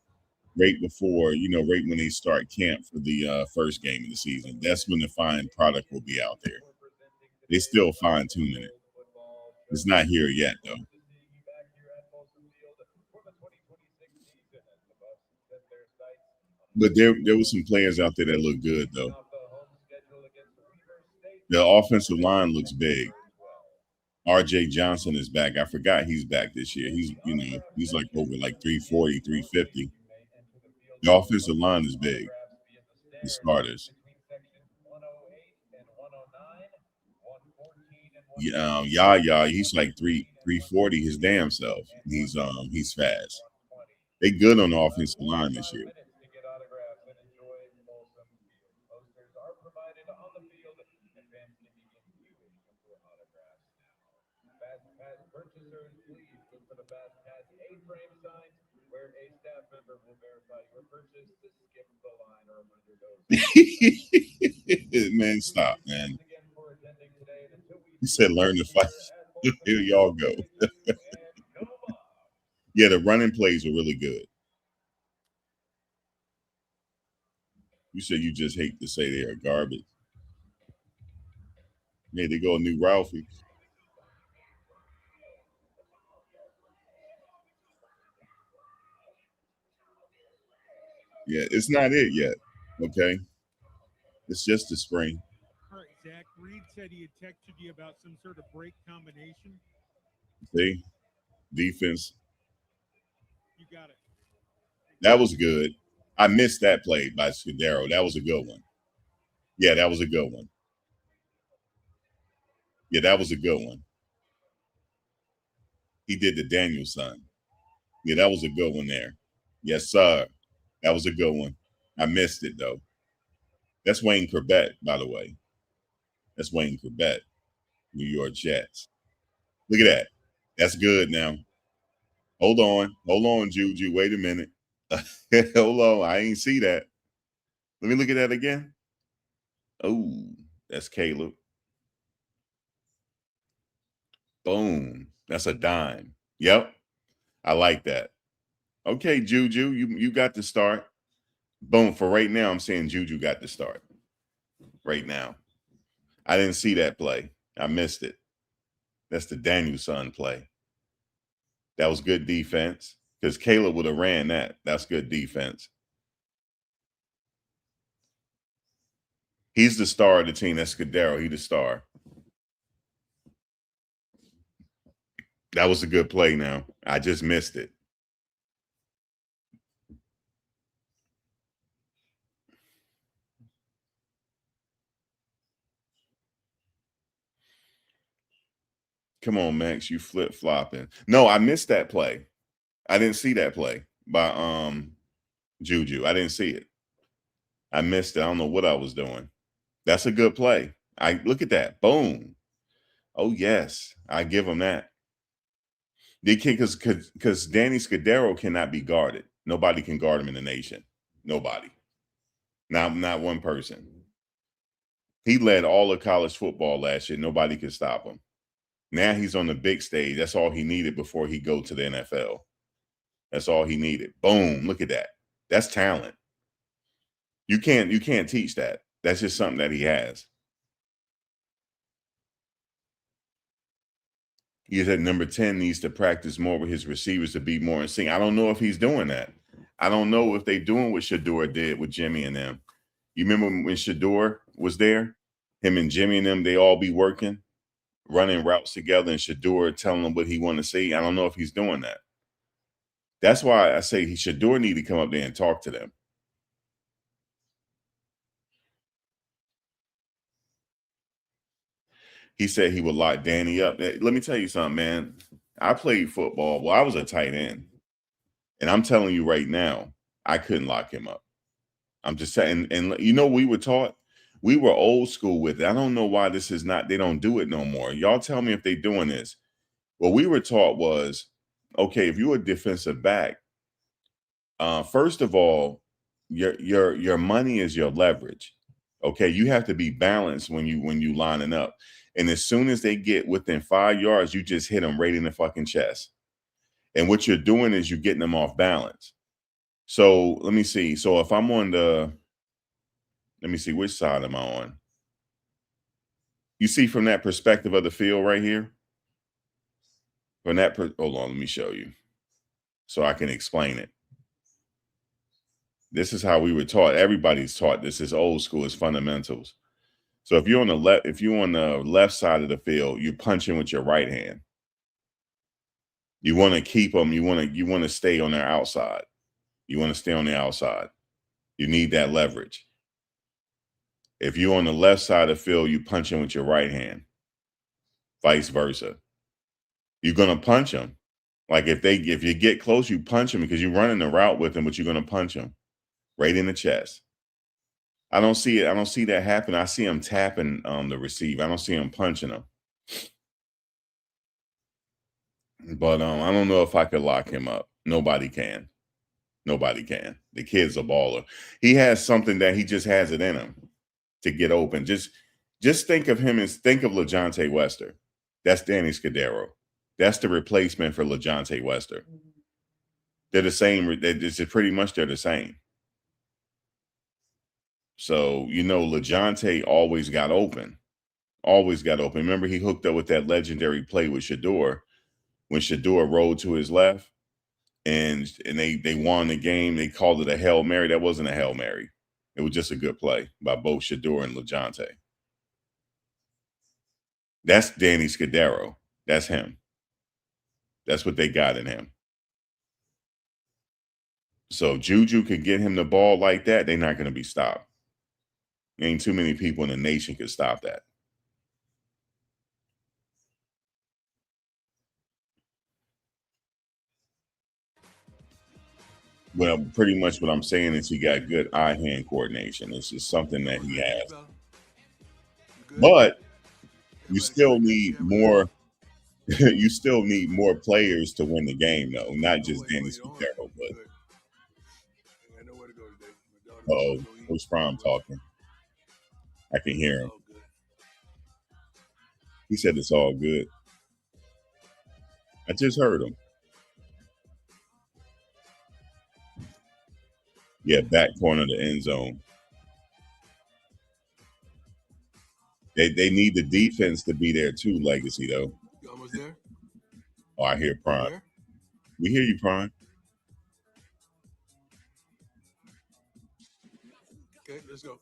right before, right when they start camp for the first game of the season. That's when the fine product will be out there. They still fine-tuning it. It's not here yet, though. But there were some players out there that look good, though. The offensive line looks big. R.J. Johnson is back. I forgot he's back this year. He's like over like 340, 350. The offensive line is big. The starters. Yaya, he's like 340 his damn self. He's fast. They good on the offensive line this year. Man, stop, man. He said, "Learn to fight." Here y'all go. Yeah, the running plays are really good. You said you just hate to say they are garbage. Yeah, they go a new Ralphie. Yeah, it's not it yet. Okay, it's just the spring. All right, Zach. Reed said he had texted you about some sort of break combination. See, defense. You got it. That was good. I missed that play by Scudero. That was a good one. Yeah, that was a good one. Yeah, that was a good one. He did the Daniel son. Yeah, that was a good one there. Yes, sir. That was a good one. I missed it, though. That's Wayne Corbett, by the way. That's Wayne Corbett, New York Jets. Look at that. That's good now. Hold on, Juju. Wait a minute. Hold on. I ain't see that. Let me look at that again. Oh, that's Caleb. Boom. That's a dime. Yep. I like that. Okay, Juju, you got the start. Boom. For right now, I'm saying Juju got the start. Right now. I didn't see that play. I missed it. That's the Danielson play. That was good defense because Caleb would have ran that. That's good defense. He's the star of the team. That's Scudero. He's the star. That was a good play now. I just missed it. Come on, Max. You flip-flopping. No, I missed that play. I didn't see that play by Juju. I didn't see it. I missed it. I don't know what I was doing. That's a good play. I look at that. Boom. Oh, yes. I give him that. They can because Danny Scudero cannot be guarded. Nobody can guard him in the nation. Nobody. Not one person. He led all of college football last year. Nobody could stop him. Now he's on the big stage. That's all he needed before he go to the NFL. That's all he needed. Boom. Look at that. That's talent. You can't teach that. That's just something that he has. He said number 10 needs to practice more with his receivers to be more in sync. I don't know if he's doing that. I don't know if they're doing what Shador did with Jimmy and them. You remember when Shador was there? Him and Jimmy and them, they all be working. running routes together and Shador telling him what he want to see. I don't know if he's doing that. That's why I say Shador need to come up there and talk to them. He said he would lock Danny up. Let me tell you something, man. I played football. Well, I was a tight end. And I'm telling you right now, I couldn't lock him up. I'm just saying. And you know, we were taught, we were old school with it. I don't know why this is not, they don't do it no more. Y'all tell me if they're doing this. What we were taught was, okay, if you're a defensive back, first of all, your money is your leverage. Okay, you have to be balanced when you lining up. And as soon as they get within 5 yards, you just hit them right in the fucking chest. And what you're doing is you're getting them off balance. So let me see. So if I'm on let me see, which side am I on? You see from that perspective of the field right here? From that, hold on, let me show you so I can explain it. This is how we were taught. Everybody's taught this. Is old school. It's fundamentals. So if you're on the left side of the field, you're punching with your right hand. You want to keep them. You want to stay on their outside. You want to stay on the outside. You need that leverage. If you're on the left side of the field, you punching with your right hand. Vice versa. You're gonna punch them. Like if you get close, you punch them because you're running the route with them, but you're gonna punch them right in the chest. I don't see it. I don't see that happen. I see him tapping the receiver. I don't see him punching him. But I don't know if I could lock him up. Nobody can. Nobody can. The kid's a baller. He has something that he just has it in him to get open. Just think of him as think of LeJontay Wester. That's Danny Scudero. That's the replacement for LeJontay Wester. They're the same. It's pretty much they're the same. So, you know, LeJontay always got open. Always got open. Remember, he hooked up with that legendary play with Shador when Shador rolled to his left and they won the game. They called it a Hail Mary. That wasn't a Hail Mary. It was just a good play by both Shador and LeJontay. That's Danny Scudero. That's him. That's what they got in him. So Juju could get him the ball like that, they're not going to be stopped. Ain't too many people in the nation could stop that. Well, pretty much what I'm saying is he got good eye-hand coordination. It's just something that he has. But you still need more. You still need more players to win the game, though, not just Danny Scudero. But Coach Prime talking. I can hear him. He said it's all good. I just heard him. Yeah, back corner of the end zone. They need the defense to be there too, Legacy, though. You almost there? Oh, I hear Prime. There? We hear you, Prime. Okay, let's go.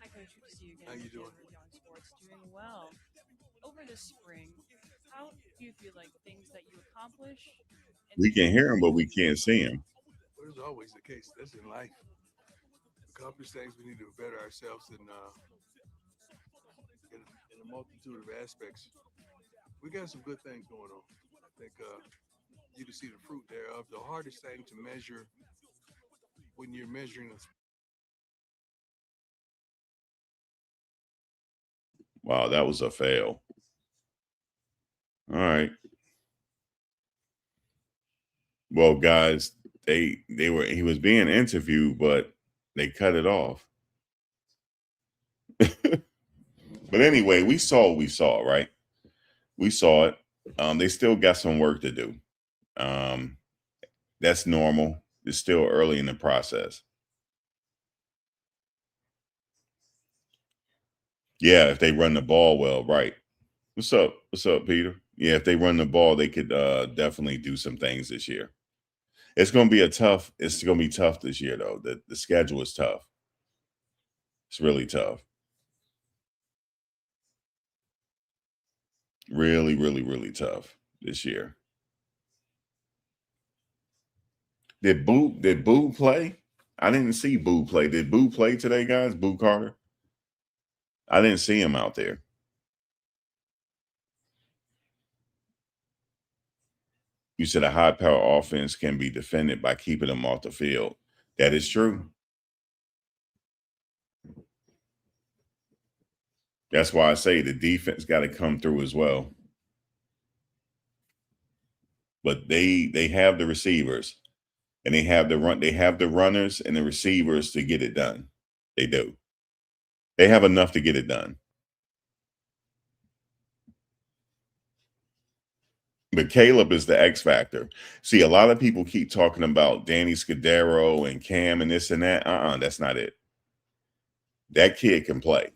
Hi, Coach. Good to see you again. How you doing? Young Sports doing well. Over the spring, how do you feel like things that you accomplish? We can hear him, but we can't see him. Well, it's always the case. That's in life. Accomplish things, we need to better ourselves in a multitude of aspects. We got some good things going on. I think you can see the fruit thereof. The hardest thing to measure when you're measuring a Wow, that was a fail. All right. Well, guys, he was being interviewed, but they cut it off. But anyway, we saw what we saw, right? We saw it. They still got some work to do. That's normal. It's still early in the process. Yeah, if they run the ball well, right. What's up? What's up, Peter? Yeah, if they run the ball, they could definitely do some things this year. It's going to be tough this year, though. The schedule is tough. It's really tough. Really, really, really tough this year. Did Boo play? I didn't see Boo play. Did Boo play today, guys? Boo Carter? I didn't see him out there. You said a high power offense can be defended by keeping them off the field. That is true. That's why I say the defense got to come through as well. But they have the receivers and they have the runners and the receivers to get it done. They do. They have enough to get it done. But Caleb is the X factor. See, a lot of people keep talking about Danny Scudero and Cam and this and that. That's not it. That kid can play.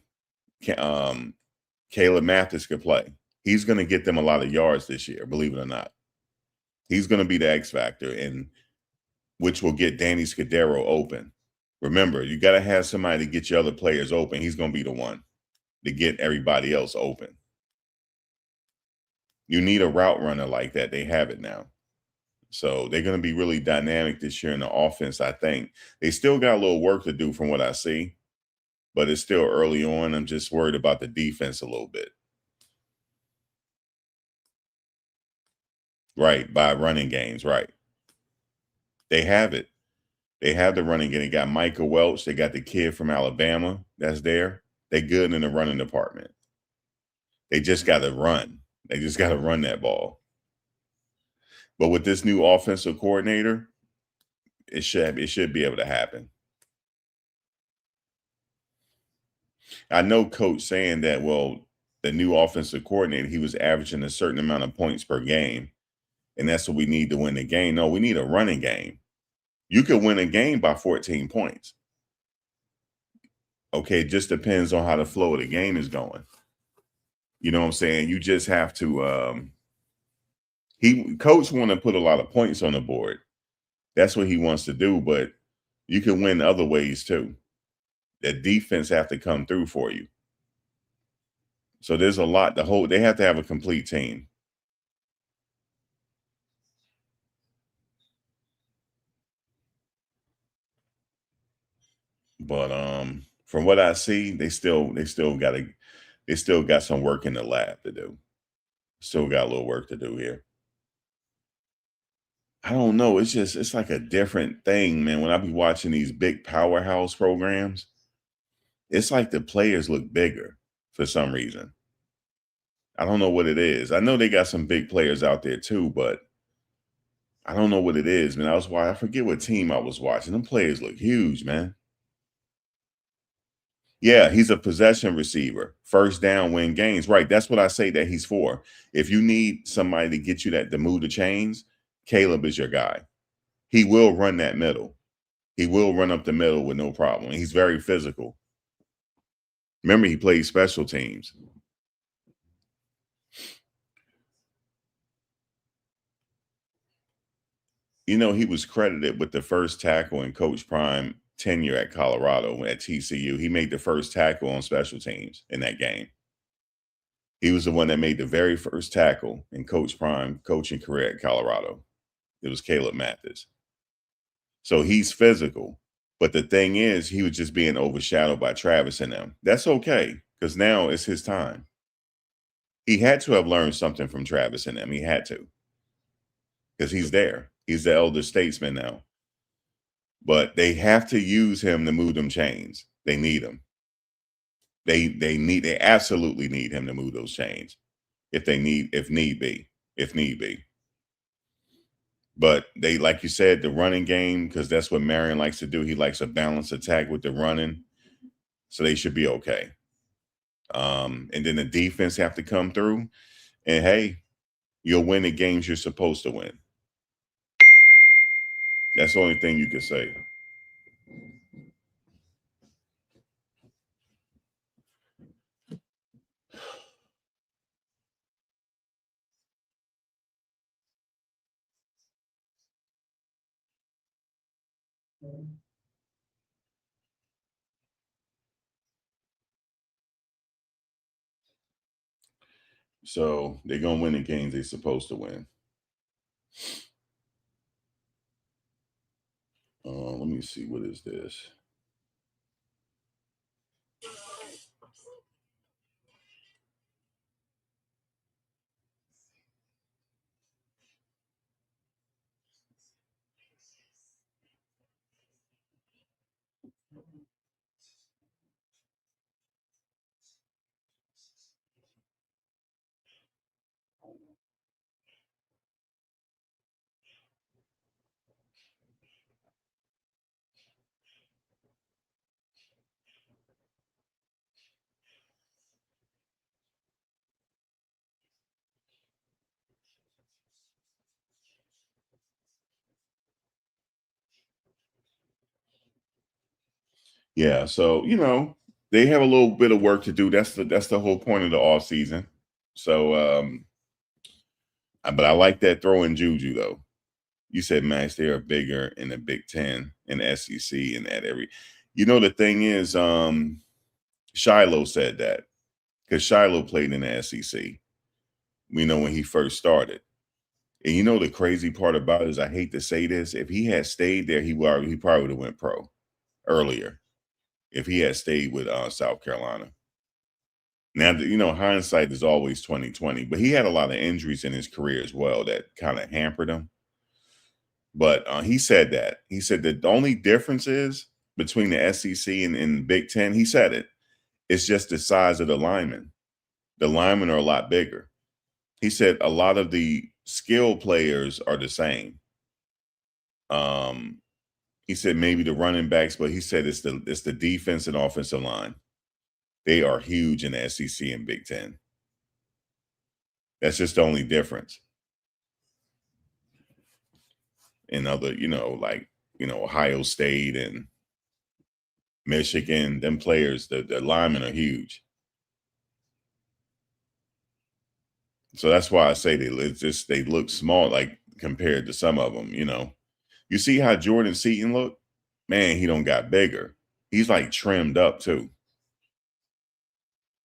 Caleb Mathis can play. He's going to get them a lot of yards this year, believe it or not. He's going to be the X factor, and which will get Danny Scudero open. Remember, you got to have somebody to get your other players open. He's going to be the one to get everybody else open. You need a route runner like that. They have it now. So they're going to be really dynamic this year in the offense, I think. They still got a little work to do from what I see, but it's still early on. I'm just worried about the defense a little bit. Right, by running games, right. They have it. They have the running game. They got Michael Welch. They got the kid from Alabama that's there. They good in the running department. They just got to run. They just got to run that ball. But with this new offensive coordinator, it should be able to happen. I know Coach saying that, well, the new offensive coordinator, he was averaging a certain amount of points per game, and that's what we need to win the game. No, we need a running game. You could win a game by 14 points. Okay, it just depends on how the flow of the game is going. You know what I'm saying? You just have to Coach want to put a lot of points on the board. That's what he wants to do, but you can win other ways too. The defense have to come through for you. So there's a lot to hold. They have to have a complete team. But from what I see, they still got some work in the lab to do. Still got a little work to do here. I don't know. It's like a different thing, man. When I be watching these big powerhouse programs, it's like the players look bigger for some reason. I don't know what it is. I know they got some big players out there too, but I don't know what it is, man. I forget what team I was watching. Them players look huge, man. Yeah, he's a possession receiver. First down, win games. Right. That's what I say that he's for. If you need somebody to get you that to move the chains, Caleb is your guy. He will run that middle. He will run up the middle with no problem. He's very physical. Remember, he played special teams. You know, he was credited with the first tackle in Coach Prime tenure at Colorado at TCU. He made the first tackle on special teams in that game. He was the one that made the very first tackle in Coach Prime coaching career at Colorado. It was Caleb Mathis. So he's physical. But the thing is, he was just being overshadowed by Travis and them. That's okay, because now it's his time. He had to have learned something from Travis and them. He had to. Because he's there. He's the elder statesman now. But they have to use him to move them chains. They need him. They absolutely need him to move those chains if need be. But they, like you said, the running game, because that's what Marion likes to do. He likes a balanced attack with the running. So they should be okay. And then the defense have to come through. And hey, you'll win the games you're supposed to win. That's the only thing you could say. So they're gonna win the games they're supposed to win. Let me see, what is this? Yeah, so they have a little bit of work to do. That's the whole point of the off season. So, but I like that throw in Juju though. You said, Max, they are bigger in the Big Ten and SEC and at every. The thing is, Shiloh said that because Shiloh played in the SEC. We know when he first started. And the crazy part about it is, I hate to say this, if he had stayed there, he probably would have went pro earlier. If he had stayed with South Carolina. Now, hindsight is always 2020, but he had a lot of injuries in his career as well that kind of hampered him. But he said that. He said that the only difference is between the SEC and Big Ten. He said it. It's just the size of the linemen. The linemen are a lot bigger. He said a lot of the skill players are the same. He said maybe the running backs, but he said it's the defense and offensive line. They are huge in the SEC and Big Ten. That's just the only difference. In other, Ohio State and Michigan, them players, the linemen are huge. So that's why I say they look small, like compared to some of them. You see how Jordan Seaton look? Man, he don't got bigger. He's like trimmed up too.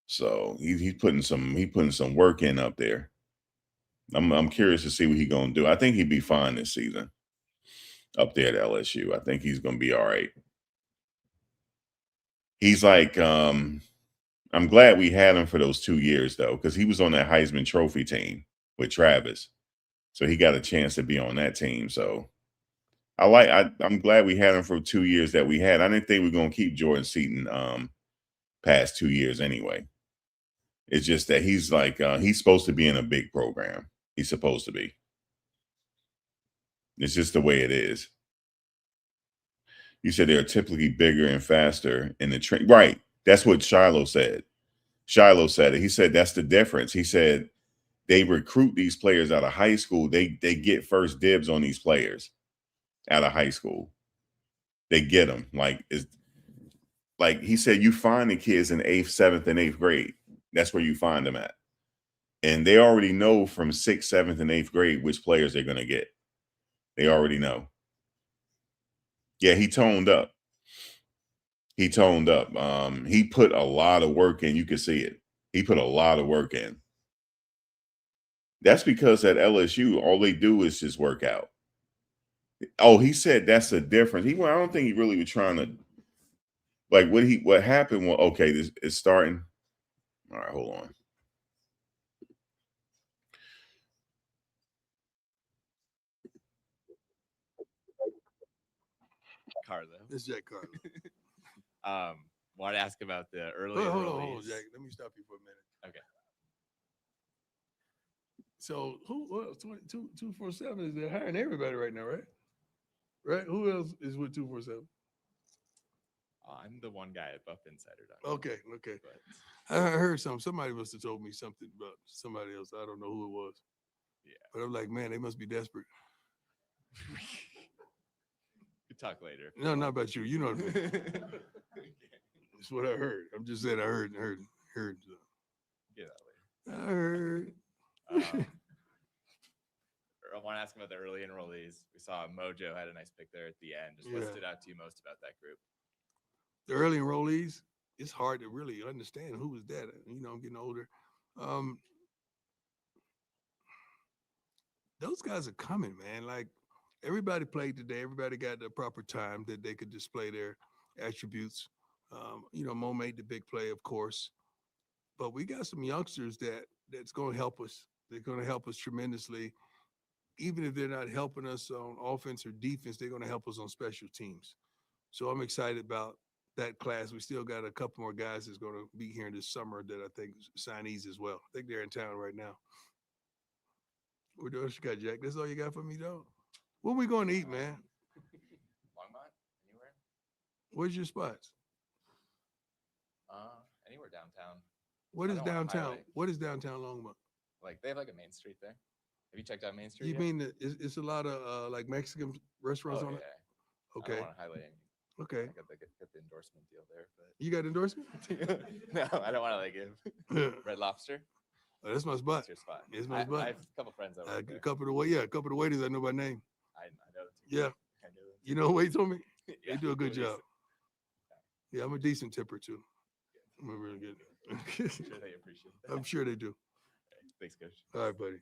So he's putting some work in up there. I'm curious to see what he's gonna do. I think he'd be fine this season up there at LSU. I think he's gonna be all right. He's like, I'm glad we had him for those 2 years though, because he was on that Heisman Trophy team with Travis. So he got a chance to be on that team. So I'm glad we had him for 2 years that we had. I didn't think we were gonna keep Jordan Seaton past 2 years anyway. It's just that he's like he's supposed to be in a big program. He's supposed to be. It's just the way it is. You said they're typically bigger and faster in the train. Right. That's what Shiloh said. Shiloh said it. He said that's the difference. He said they recruit these players out of high school. They get first dibs on these players out of high school. They get them. Like he said, you find the kids in 8th, 7th, and 8th grade. That's where you find them at. And they already know from 6th, 7th, and 8th grade which players they're going to get. They already know. Yeah, he toned up. He toned up. He put a lot of work in. You can see it. He put a lot of work in. That's because at LSU, all they do is just work out. Oh, he said that's the difference. I don't think he really was trying to what happened. Well, okay, this is starting. All right, hold on. Carlo. This is Jack Carlo. Want to ask about the early Hold on, Jack. Let me stop you for a minute. Okay. So who else? 247 is they're hiring everybody right now, right? Right? Who else is with 247? I'm the one guy at Buff Insider. Okay. But I heard something. Somebody must have told me something about somebody else. I don't know who it was. Yeah. But I'm like, man, they must be desperate. We talk later. No, not about you. You know what I mean. That's what I heard. I'm just saying I heard. Get that later. I heard. I want to ask about the early enrollees. We saw Mojo had a nice pick there at the end. Just what stood out to you most about that group? The early enrollees, it's hard to really understand who was that. I'm getting older. those guys are coming, man. Like everybody played today. Everybody got the proper time that they could display their attributes. Mo made the big play, of course, but we got some youngsters that's going to help us. They're going to help us tremendously. Even if they're not helping us on offense or defense, they're going to help us on special teams. So I'm excited about that class. We still got a couple more guys that's going to be here this summer that I think signees as well. I think they're in town right now. What else you got, Jack? That's all you got for me, dog? What we going to eat, man? Longmont? Anywhere? Where's your spots? Anywhere downtown. What I is don't wanna downtown? highlight. What is downtown Longmont? Like they have like a main street there. Have you checked out Main Street? You yet? mean that it's a lot of like Mexican restaurants Oh, on yeah. it? I Okay. don't want to highlight any. Okay. I got the endorsement deal there, You got endorsement? but no, I don't want to like give. Red Lobster. Oh, that's my spot. That's your spot. It's my spot. I have a couple friends that work there. A couple of the waiters I know by name. I know them too. Yeah. I know them You know what he told me? too. They do a good they're job. Yeah, I'm a decent tipper too. I'm a really good. decent. I'm sure they appreciate that. I'm sure they do. Thanks, Coach. All right, buddy.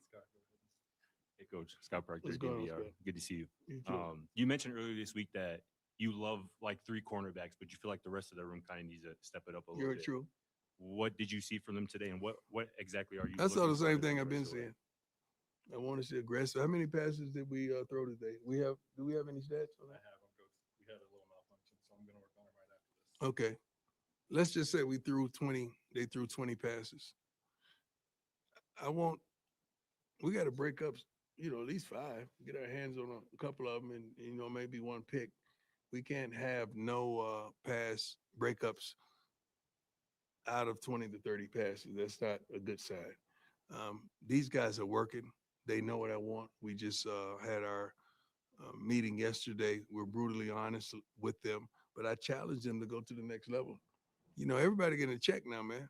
Hey, Coach. Scott Proctor, What's going on, DVR. Scott? Good to see you. You too. You mentioned earlier this week that you love like 3 cornerbacks, but you feel like the rest of the room kind of needs to step it up a little You're bit. true. What did you see from them today, and what exactly are you? I saw looking the for same as the thing I've been rest of the way? saying. I want to see aggressive. How many passes did we throw today? Do we have any stats on I that? have them, Coach. We had a little malfunction, so I'm going to work on it right after this. Okay. Let's just say we threw 20. They threw 20 passes. We got to break up, at least 5. Get our hands on a couple of them, and maybe one pick. We can't have no pass breakups out of 20 to 30 passes. That's not a good sign. These guys are working. They know what I want. We just had our meeting yesterday. We're brutally honest with them, but I challenged them to go to the next level. Everybody getting a check now, man.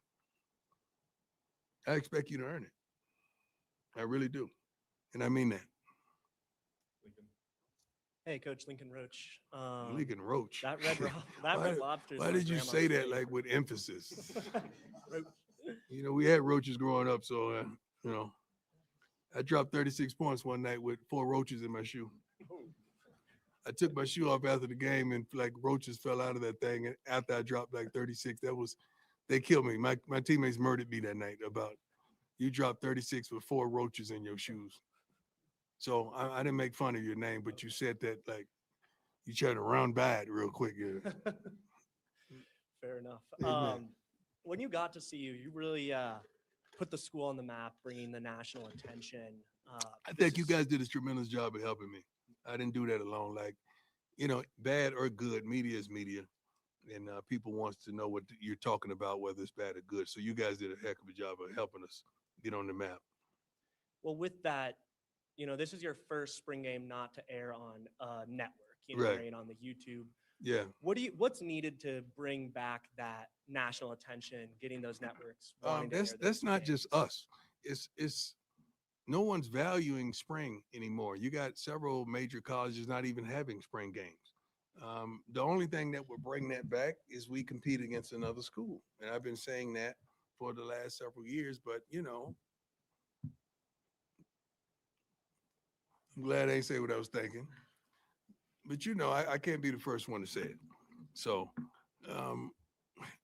I expect you to earn it. I really do. And I mean that. Lincoln. Hey, Coach Lincoln Roach. Lincoln Roach. That red, red lobster. Why did you say that like with emphasis? We had roaches growing up, so I dropped 36 points one night with 4 roaches in my shoe. I took my shoe off after the game, and like roaches fell out of that thing. And after I dropped like 36, they killed me. My teammates murdered me that night about you dropped 36 with 4 roaches in your shoes. So I didn't make fun of your name, but you said that like you tried to run by it real quick. Yeah. Fair enough. Amen. When you got to CU, you really put the school on the map, bringing the national attention. I think you guys did a tremendous job of helping me. I didn't do that alone. Like, bad or good, media is media. And people wants to know what you're talking about, whether it's bad or good. So you guys did a heck of a job of helping us get on the map. Well, with that, this is your first spring game not to air on a network, Right. airing on the YouTube. Yeah. What's needed to bring back that national attention, getting those networks? wanting to air That's those not games? just us. It's no one's valuing spring anymore. You got several major colleges not even having spring games. The only thing that will bring that back is we compete against another school. And I've been saying that for the last several years, but I'm glad I ain't say what I was thinking. But I can't be the first one to say it. So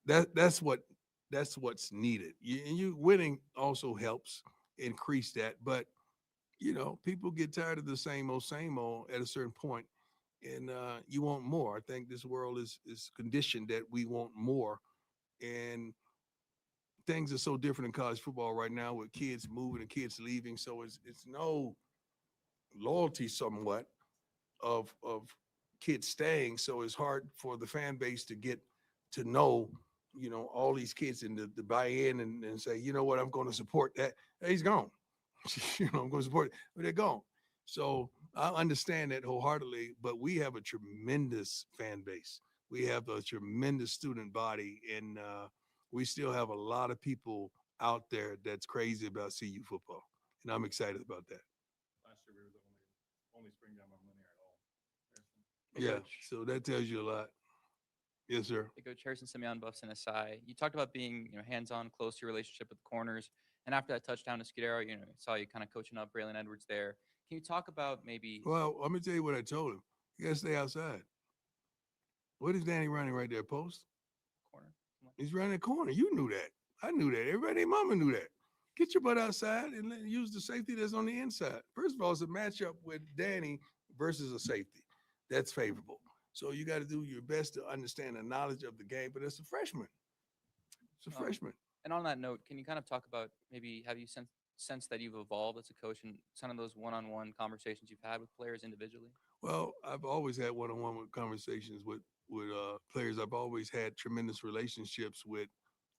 that's what's needed. You winning also helps increase that, but people get tired of the same old at a certain point, and you want more. I think this world is conditioned that we want more, and things are so different in college football right now with kids moving and kids leaving. So it's no loyalty somewhat of kids staying. So it's hard for the fan base to get to know, all these kids and to buy in and say, you know what, I'm going to support that. Hey, he's gone. I'm going to support it, but they're gone. So I understand that wholeheartedly, but we have a tremendous fan base. We have a tremendous student body, and we still have a lot of people out there that's crazy about CU football. And I'm excited about that. Last year, we were the only spring game on linear at all. Yeah, so that tells you a lot. Yes, sir. Hey, Coach Harrison Simeon, Buffs and SI. You talked about being, hands-on, close to your relationship with the corners. And after that touchdown to Scudero, saw you kind of coaching up Braylon Edwards there. Can you talk about maybe Well, let me tell you what I told him. You got to stay outside. What is Danny running right there, post? corner? He's running the corner. You knew that. I knew that. Everybody, and mama knew that. Get your butt outside and use the safety that's on the inside. First of all, it's a matchup with Danny versus a safety. That's favorable. So you got to do your best to understand the knowledge of the game, but it's a freshman. It's a freshman. And on that note, can you kind of talk about maybe have you sense that you've evolved as a coach and some of those one-on-one conversations you've had with players individually? Well, I've always had one-on-one conversations with players. I've always had tremendous relationships with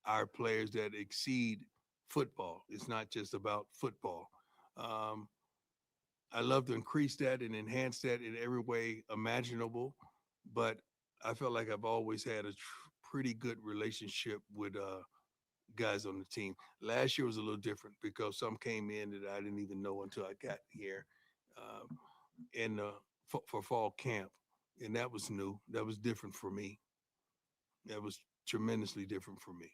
our players that exceed football. It's not just about football. I love to increase that and enhance that in every way imaginable, but I felt like I've always had a pretty good relationship with guys on the team. Last year was a little different because some came in that I didn't even know until I got here for fall camp, and that was new. That was different for me. That was tremendously different for me.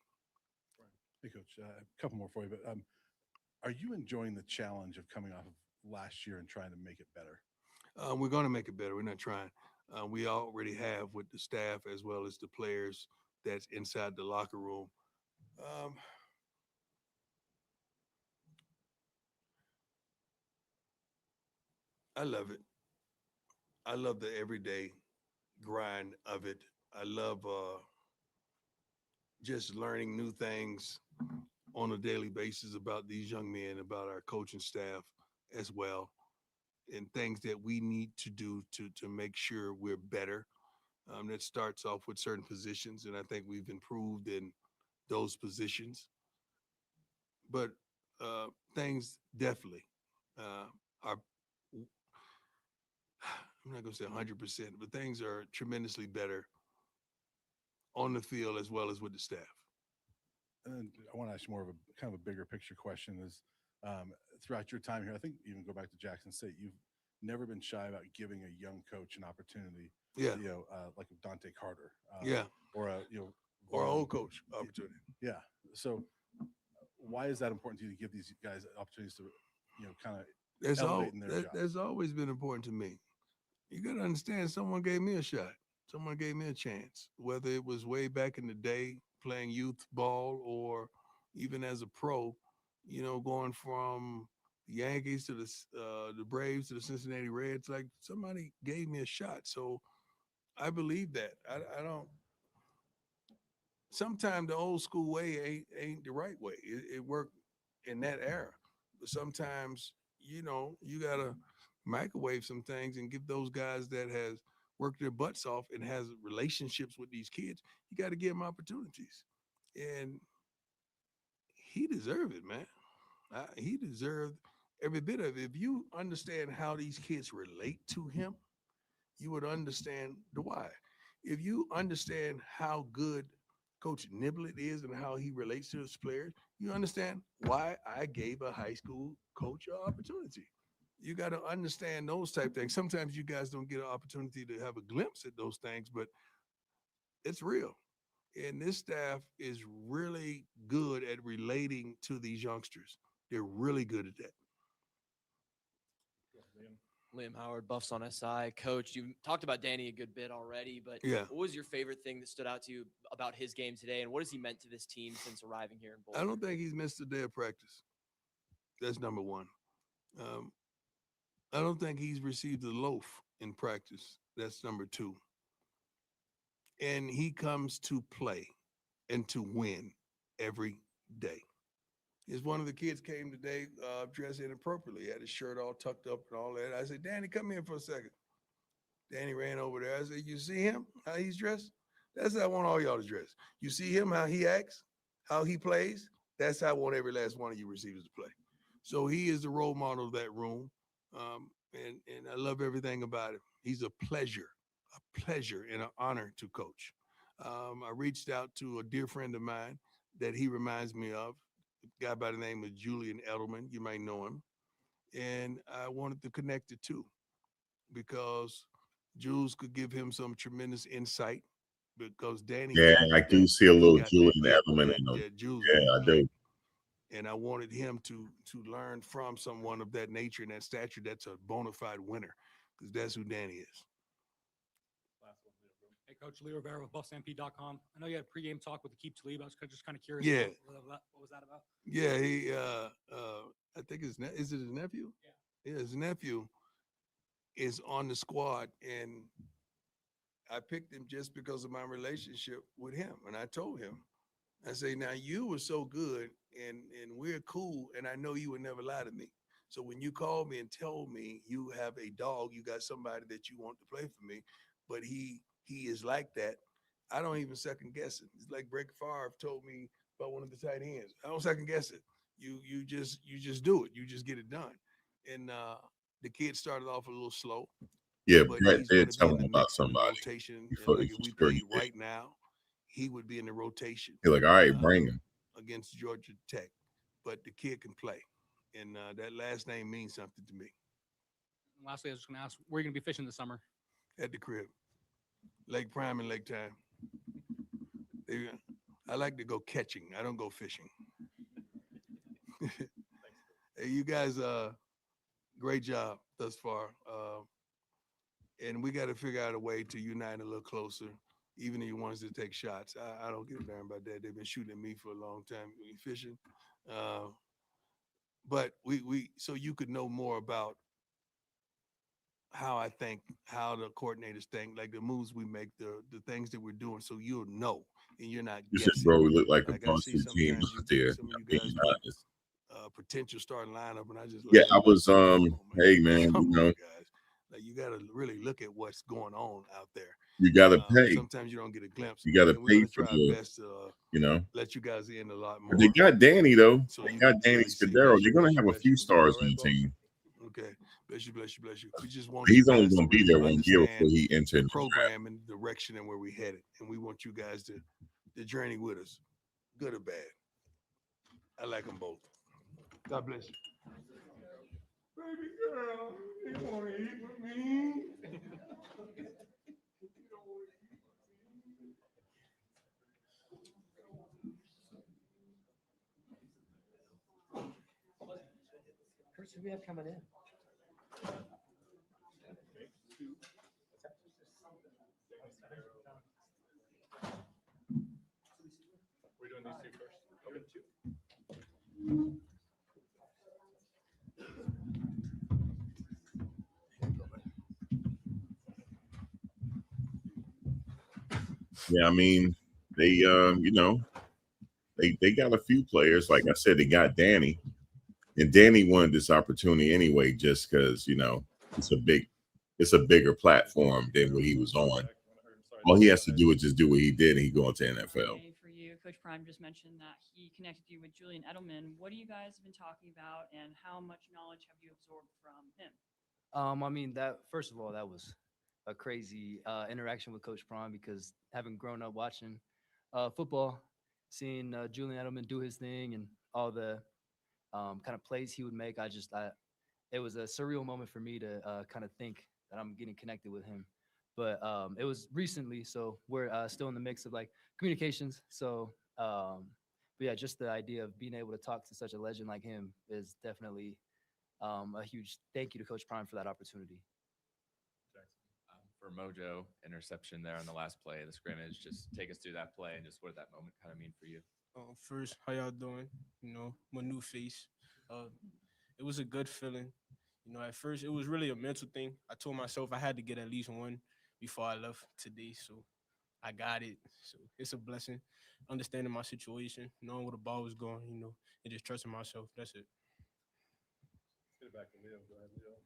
Hey, Coach, a couple more for you, but are you enjoying the challenge of coming off of last year and trying to make it better? We're going to make it better. We're not trying. We already have with the staff as well as the players that's inside the locker room. I love it. I love the everyday grind of it. I love just learning new things on a daily basis about these young men, about our coaching staff as well, and things that we need to do to make sure we're better. That starts off with certain positions, and I think we've improved in those positions. But things definitely are. I'm not going to say 100%, but things are tremendously better on the field as well as with the staff. And I want to ask you more of a kind of a bigger picture question is throughout your time here, I think even go back to Jackson State, you've never been shy about giving a young coach an opportunity. Yeah. Like Dante Carter. Or or an old coach opportunity. Yeah. So why is that important to you to give these guys opportunities to, kind of elevate in their job? That's always been important to me. You got to understand, someone gave me a shot. Someone gave me a chance, whether it was way back in the day playing youth ball or even as a pro, going from the Yankees to the Braves to the Cincinnati Reds. Like, somebody gave me a shot. So I believe that. I don't. Sometimes the old school way ain't the right way. It worked in that era, but sometimes you gotta microwave some things and give those guys that has worked their butts off and has relationships with these kids. You got to give them opportunities, and he deserved it, man. He deserved every bit of it. If you understand how these kids relate to him, you would understand the why. If you understand how good Coach Niblett is and how he relates to his players, you understand why I gave a high school coach an opportunity. You got to understand those type of things. Sometimes you guys don't get an opportunity to have a glimpse at those things, but it's real. And this staff is really good at relating to these youngsters. They're really good at that. Liam Howard, Buffs on SI. Coach, you talked about Danny a good bit already, but Yeah. What was your favorite thing that stood out to you about his game today, and what has he meant to this team since arriving here in Boulder? I don't think he's missed a day of practice. That's number one. I don't think he's received a loaf in practice. That's number two. And he comes to play and to win every day. Is one of the kids came today dressed inappropriately, had his shirt all tucked up and all that. I said, Danny, come here for a second. Danny ran over there. I said, you see him, how he's dressed? That's how I want all y'all to dress. You see him, how he acts, how he plays? That's how I want every last one of you receivers to play. So he is the role model of that room. And I love everything about it. He's a pleasure and an honor to coach. I reached out to a dear friend of mine that he reminds me of, a guy by the name of Julian Edelman. You might know him. And I wanted to connect the two because Jules could give him some tremendous insight because Danny. Yeah, I do see a little Julian Edelman in him. Yeah, I do. And I wanted him to learn from someone of that nature and that stature that's a bona fide winner, because that's who Danny is. Hey, Coach Leo Rivera with BuffStampede.com. I know you had pregame talk with Akeem Talib. I was just kind of curious. Yeah. What was that about? Yeah, he I think is it his nephew? Yeah, his nephew is on the squad, and I picked him just because of my relationship with him. And I told him, I say, now you were so good and we're cool, and I know you would never lie to me. So when you call me and tell me you have a dog, you got somebody that you want to play for me, but he is like that, I don't even second guess it. It's like Brett Favre told me about one of the tight ends. I don't second guess it. You just do it. You just get it done. And the kid started off a little slow. Yeah, but Brett he's gonna did be tell in him the about mix in the somebody. rotation. Before, And like if we sure played he did. right now, he would be in the rotation. He's like, all right, bring him. Against Georgia Tech, but the kid can play, and that last name means something to me. Lastly, I was just going to ask, where are you going to be fishing this summer? At the crib, Lake Prime and Lake Time. I like to go catching. I don't go fishing. Hey, you guys, great job thus far. And we got to figure out a way to unite a little closer, even the ones that take shots. I don't give a damn about that. They've been shooting at me for a long time fishing. But we so you could know more about how I think, how the coordinators think, like the moves we make, the things that we're doing, so you'll know and you're not You guessing. said, bro, we look like a I bunch see of team sometimes out there. some of you Being guys put honest. potential starting lineup, and I just Yeah, laugh. I was hey man, Come you know, on, guys. Like you got to really look at what's going on out there. you gotta pay. Sometimes you don't get a glimpse. You gotta and we're pay gonna for try our the, best to you know. let you guys in a lot more. But they got Danny though. So They you got can Danny really see. Scudero. Bless They're you, gonna bless you, have a bless few you. stars All on right, the boss? team. Okay, bless you, bless you, bless you. We just want He's you only guys gonna to be really there 1 year before understand he enters the the draft. program and the direction and where we headed, and we want you guys to journey with us, good or bad. I like them both. God bless you. Baby girl, you want to eat with me? Who we have coming in? We're doing these two first. Okay, two. Yeah, I mean, they you know, they got a few players. Like I said, they got Danny. And Danny wanted this opportunity anyway, just because, you know, it's a bigger platform than what he was on. All he has to do is just do what he did, and he go into NFL. For you, Coach Prime just mentioned that he connected you with Julian Edelman. What do you guys have been talking about, and how much knowledge have you absorbed from him? I mean, that first of all, that was a crazy interaction with Coach Prime, because having grown up watching football, seeing Julian Edelman do his thing and all the kind of plays he would make, it was a surreal moment for me to kind of think that I'm getting connected with him. But it was recently, so we're still in the mix of like communications. So, but yeah, just the idea of being able to talk to such a legend like him is definitely a huge thank you to Coach Prime for that opportunity. For Mojo, interception there on the last play of the scrimmage. Just take us through that play and just what did that moment kind of mean for you? First, how y'all doing? You know, my new face. It was a good feeling. You know, at first it was really a mental thing. I told myself I had to get at least one before I left today, so I got it. So it's a blessing. Understanding my situation, knowing where the ball was going, you know, and just trusting myself. That's it. Get it back to Leo. Go ahead, Leo.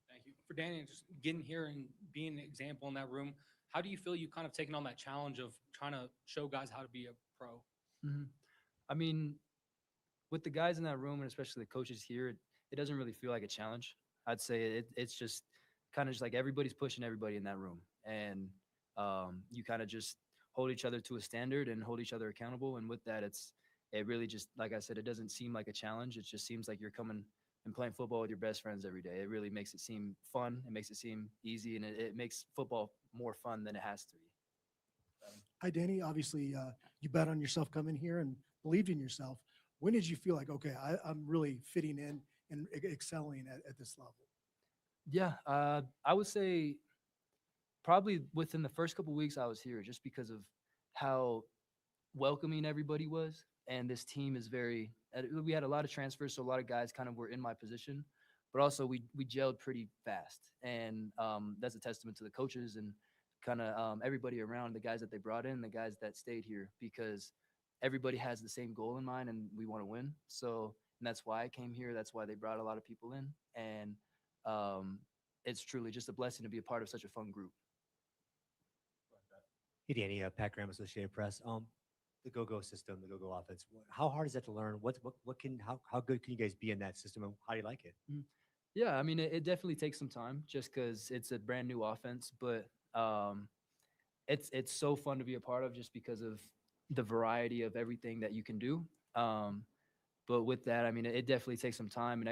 Thank you. For Danny, just getting here and being an example in that room, how do you feel you kind of taken on that challenge of trying to show guys how to be a pro? Mm-hmm. I mean, with the guys in that room, and especially the coaches here, it doesn't really feel like a challenge. I'd say it's just kind of just like everybody's pushing everybody in that room, and you kind of just hold each other to a standard and hold each other accountable. And with that, it really just, like I said, it doesn't seem like a challenge. It just seems like you're coming and playing football with your best friends every day. It really makes it seem fun. It makes it seem easy, and it makes football more fun than it has to be. Hi, Danny. Obviously, you bet on yourself coming here and believed in yourself. When did you feel like, okay, I'm really fitting in and excelling at this level? Yeah, I would say probably within the first couple weeks I was here, just because of how welcoming everybody was. And this team is we had a lot of transfers, so a lot of guys kind of were in my position, but also we gelled pretty fast. And that's a testament to the coaches and kind of everybody around, the guys that they brought in, the guys that stayed here, because everybody has the same goal in mind and we want to win. So, and that's why I came here. That's why they brought a lot of people in. And it's truly just a blessing to be a part of such a fun group. Hey, Danny, Pat Graham, Associated Press. The go-go system, the go-go offense. How hard is that to learn? How good can you guys be in that system, and how do you like it? Yeah, I mean, it definitely takes some time just because it's a brand new offense, but it's so fun to be a part of just because of the variety of everything that you can do. But with that, I mean, it definitely takes some time and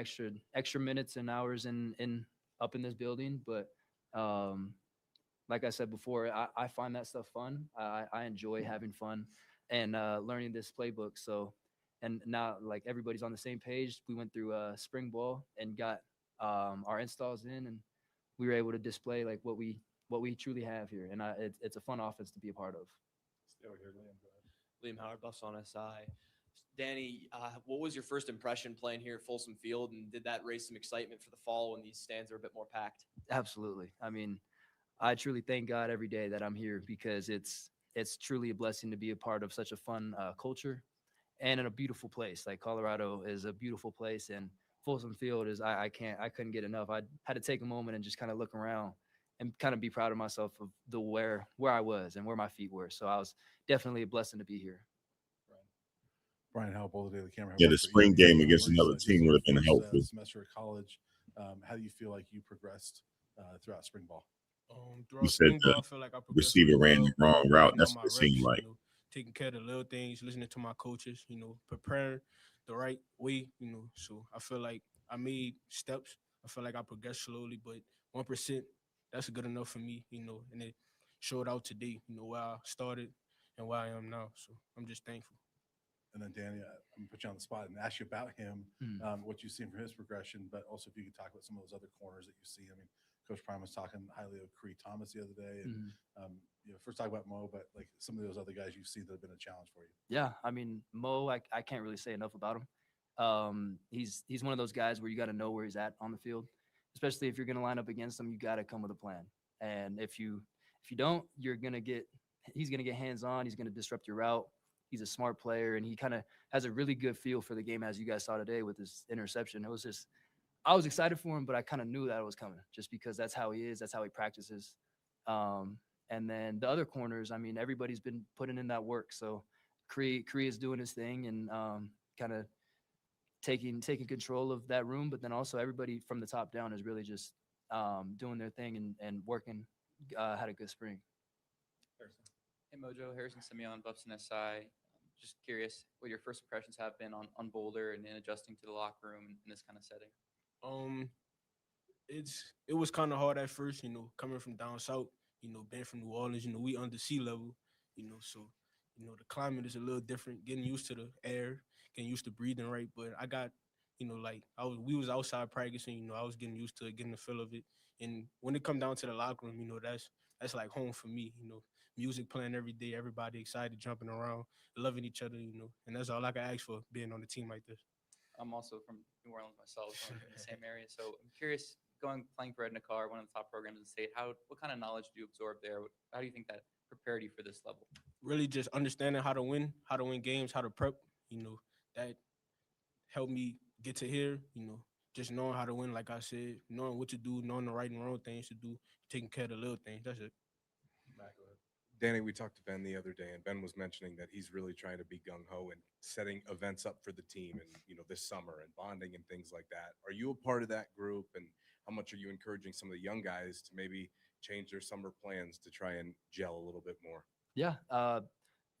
extra minutes and hours in up in this building. But like I said before, I find that stuff fun. I enjoy having fun and learning this playbook. So, and now like everybody's on the same page. We went through spring ball and got our installs in, and we were able to display like what we truly have here. And it's a fun offense to be a part of. Stay over here, Liam. Go ahead. Liam Howard, Buffs on SI. Danny, what was your first impression playing here at Folsom Field, and did that raise some excitement for the fall when these stands are a bit more packed? Absolutely. I mean, I truly thank God every day that I'm here, because it's truly a blessing to be a part of such a fun culture and in a beautiful place. Like Colorado is a beautiful place, and Folsom Field is, I couldn't get enough. I had to take a moment and just kind of look around and kind of be proud of myself of where I was and where my feet were. So I was definitely a blessing to be here. Brian, how bold today the camera. Yeah, the spring game against another team would have been helpful. Semester of college. How do you feel like you progressed throughout spring ball? You Throughout said spring ball, I the feel like I progressed receiver really ran well, the wrong route. getting That's all my what it seemed reps, like. taking care of the little things, listening to my coaches, preparing the right way, So I feel like I made steps. I feel like I progressed slowly, but 1%, that's good enough for me, and it showed out today, where I started and where I am now. So I'm just thankful. And then Danny, I'm gonna put you on the spot and ask you about him, what you've seen from his progression, but also if you could talk about some of those other corners that you see. I mean, Coach Prime was talking highly of Cree Thomas the other day, and first talk about Mo, but like some of those other guys you've seen that have been a challenge for you. Yeah, I mean, Mo, I can't really say enough about him. He's one of those guys where you got to know where he's at on the field, especially if you're going to line up against him. You got to come with a plan, and if you don't, he's going to get hands on. He's going to disrupt your route. He's a smart player, and he kind of has a really good feel for the game, as you guys saw today with his interception. It was just, I was excited for him, but I kind of knew that it was coming just because that's how he is. That's how he practices. And then the other corners, I mean, everybody's been putting in that work. So Cree is doing his thing and kind of taking control of that room. But then also everybody from the top down is really just doing their thing and working. Had a good spring. Hey Mojo, Harrison Simeon, Buffs and SI. Just curious what your first impressions have been on Boulder and in adjusting to the locker room in this kind of setting. It was kind of hard at first, coming from down south, being from New Orleans, we under sea level, so the climate is a little different, getting used to the air, getting used to breathing right. But I got, we was outside practicing, I was getting used to it, getting the feel of it. And when it come down to the locker room, that's like home for me, music playing every day, everybody excited, jumping around, loving each other, and that's all I can ask for being on a team like this. I'm also from New Orleans myself, so I'm in the same area. So I'm curious, playing for Edna Carr, one of the top programs in the state, what kind of knowledge do you absorb there? How do you think that prepared you for this level? Really just understanding how to win games, how to prep, that helped me get to here, just knowing how to win, like I said, knowing what to do, knowing the right and wrong things to do, taking care of the little things. That's it. Danny, we talked to Ben the other day, and Ben was mentioning that he's really trying to be gung-ho and setting events up for the team and, this summer and bonding and things like that. Are you a part of that group, and how much are you encouraging some of the young guys to maybe change their summer plans to try and gel a little bit more? Yeah.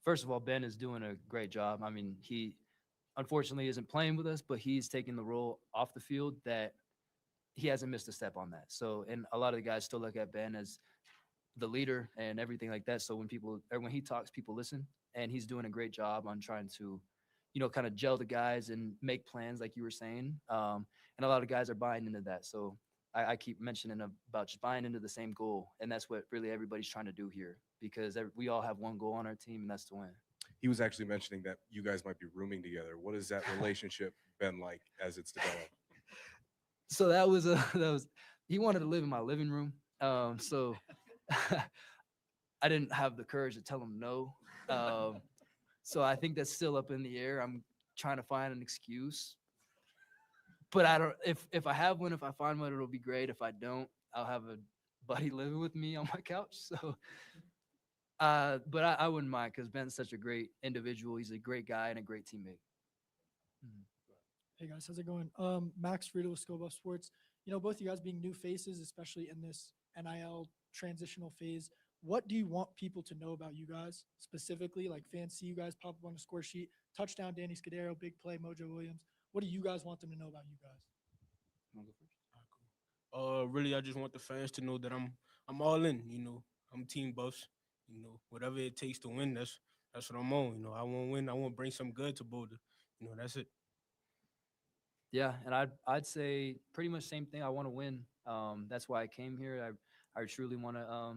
First of all, Ben is doing a great job. I mean, he unfortunately isn't playing with us, but he's taking the role off the field that he hasn't missed a step on that. So, and a lot of the guys still look at Ben as the leader and everything like that. So when he talks, people listen, and he's doing a great job on trying to, kind of gel the guys and make plans like you were saying. And a lot of guys are buying into that. So I keep mentioning about just buying into the same goal. And that's what really everybody's trying to do here because we all have one goal on our team, and that's to win. He was actually mentioning that you guys might be rooming together. What has that relationship been like as it's developed? So he wanted to live in my living room. So I didn't have the courage to tell him no. So I think that's still up in the air. I'm trying to find an excuse. But I don't. If I have one, if I find one, it'll be great. If I don't, I'll have a buddy living with me on my couch. So, but I wouldn't mind because Ben's such a great individual. He's a great guy and a great teammate. Hey guys, how's it going? Max Friedel with Skill Buff Sports. Both you guys being new faces, especially in this NIL transitional phase. What do you want people to know about you guys specifically? Like fans see you guys pop up on the score sheet, touchdown, Danny Scudero, big play, Mojo Williams. What do you guys want them to know about you guys? Really, I just want the fans to know that I'm all in. I'm team Buffs. Whatever it takes to win, that's what I'm on. I want to win. I want to bring some good to Boulder. That's it. Yeah, and I'd say pretty much same thing. I want to win. That's why I came here. I truly want to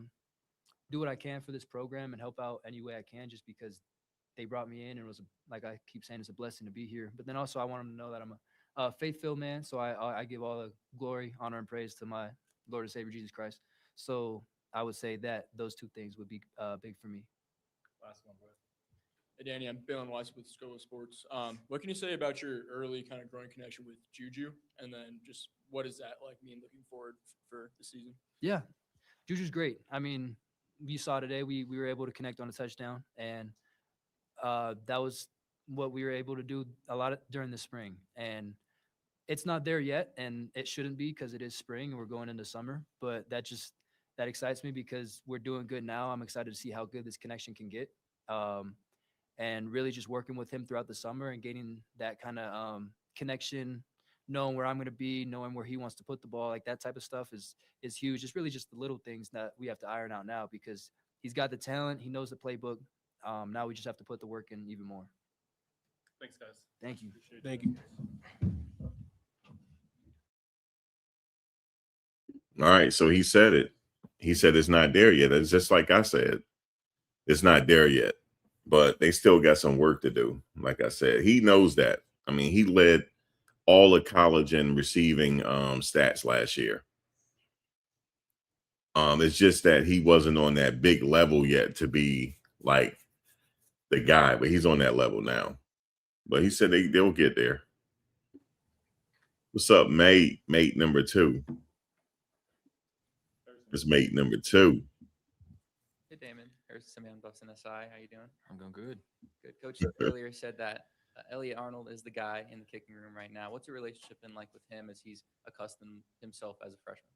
do what I can for this program and help out any way I can, just because they brought me in and it was, like I keep saying, it's a blessing to be here. But then also I want them to know that I'm a faith-filled man. So I give all the glory, honor, and praise to my Lord and Savior Jesus Christ. So I would say that those two things would be big for me. Last one, bro. Hey, Danny, I'm Balin Weiss with Scola Sports. What can you say about your early kind of growing connection with Juju? And then just what does that like mean looking forward for the season? Yeah, Juju's great. I mean, you saw today we were able to connect on a touchdown, and that was what we were able to do a lot during the spring. And it's not there yet, and it shouldn't be because it is spring and we're going into summer. But that excites me because we're doing good now. I'm excited to see how good this connection can get, and really just working with him throughout the summer and getting that kind of connection, knowing where I'm going to be, knowing where he wants to put the ball, like that type of stuff is huge. It's really just the little things that we have to iron out now because he's got the talent, he knows the playbook. Now we just have to put the work in even more. Thanks, guys. Thank you. Thank you. All right, so he said it. He said it's not there yet. It's just like I said, it's not there yet, but they still got some work to do. Like I said, he knows that. I mean, he led all of college in receiving stats last year. It's just that he wasn't on that big level yet to be like the guy, but he's on that level now. But he said they'll get there. What's up, mate? Mate number 2. It's mate number 2. Hey, Damon. Here's Simeon Buffs in SI. How you doing? I'm going good. Good. Coach earlier said that Elliot Arnold is the guy in the kicking room right now. What's your relationship been like with him as he's accustomed himself as a freshman?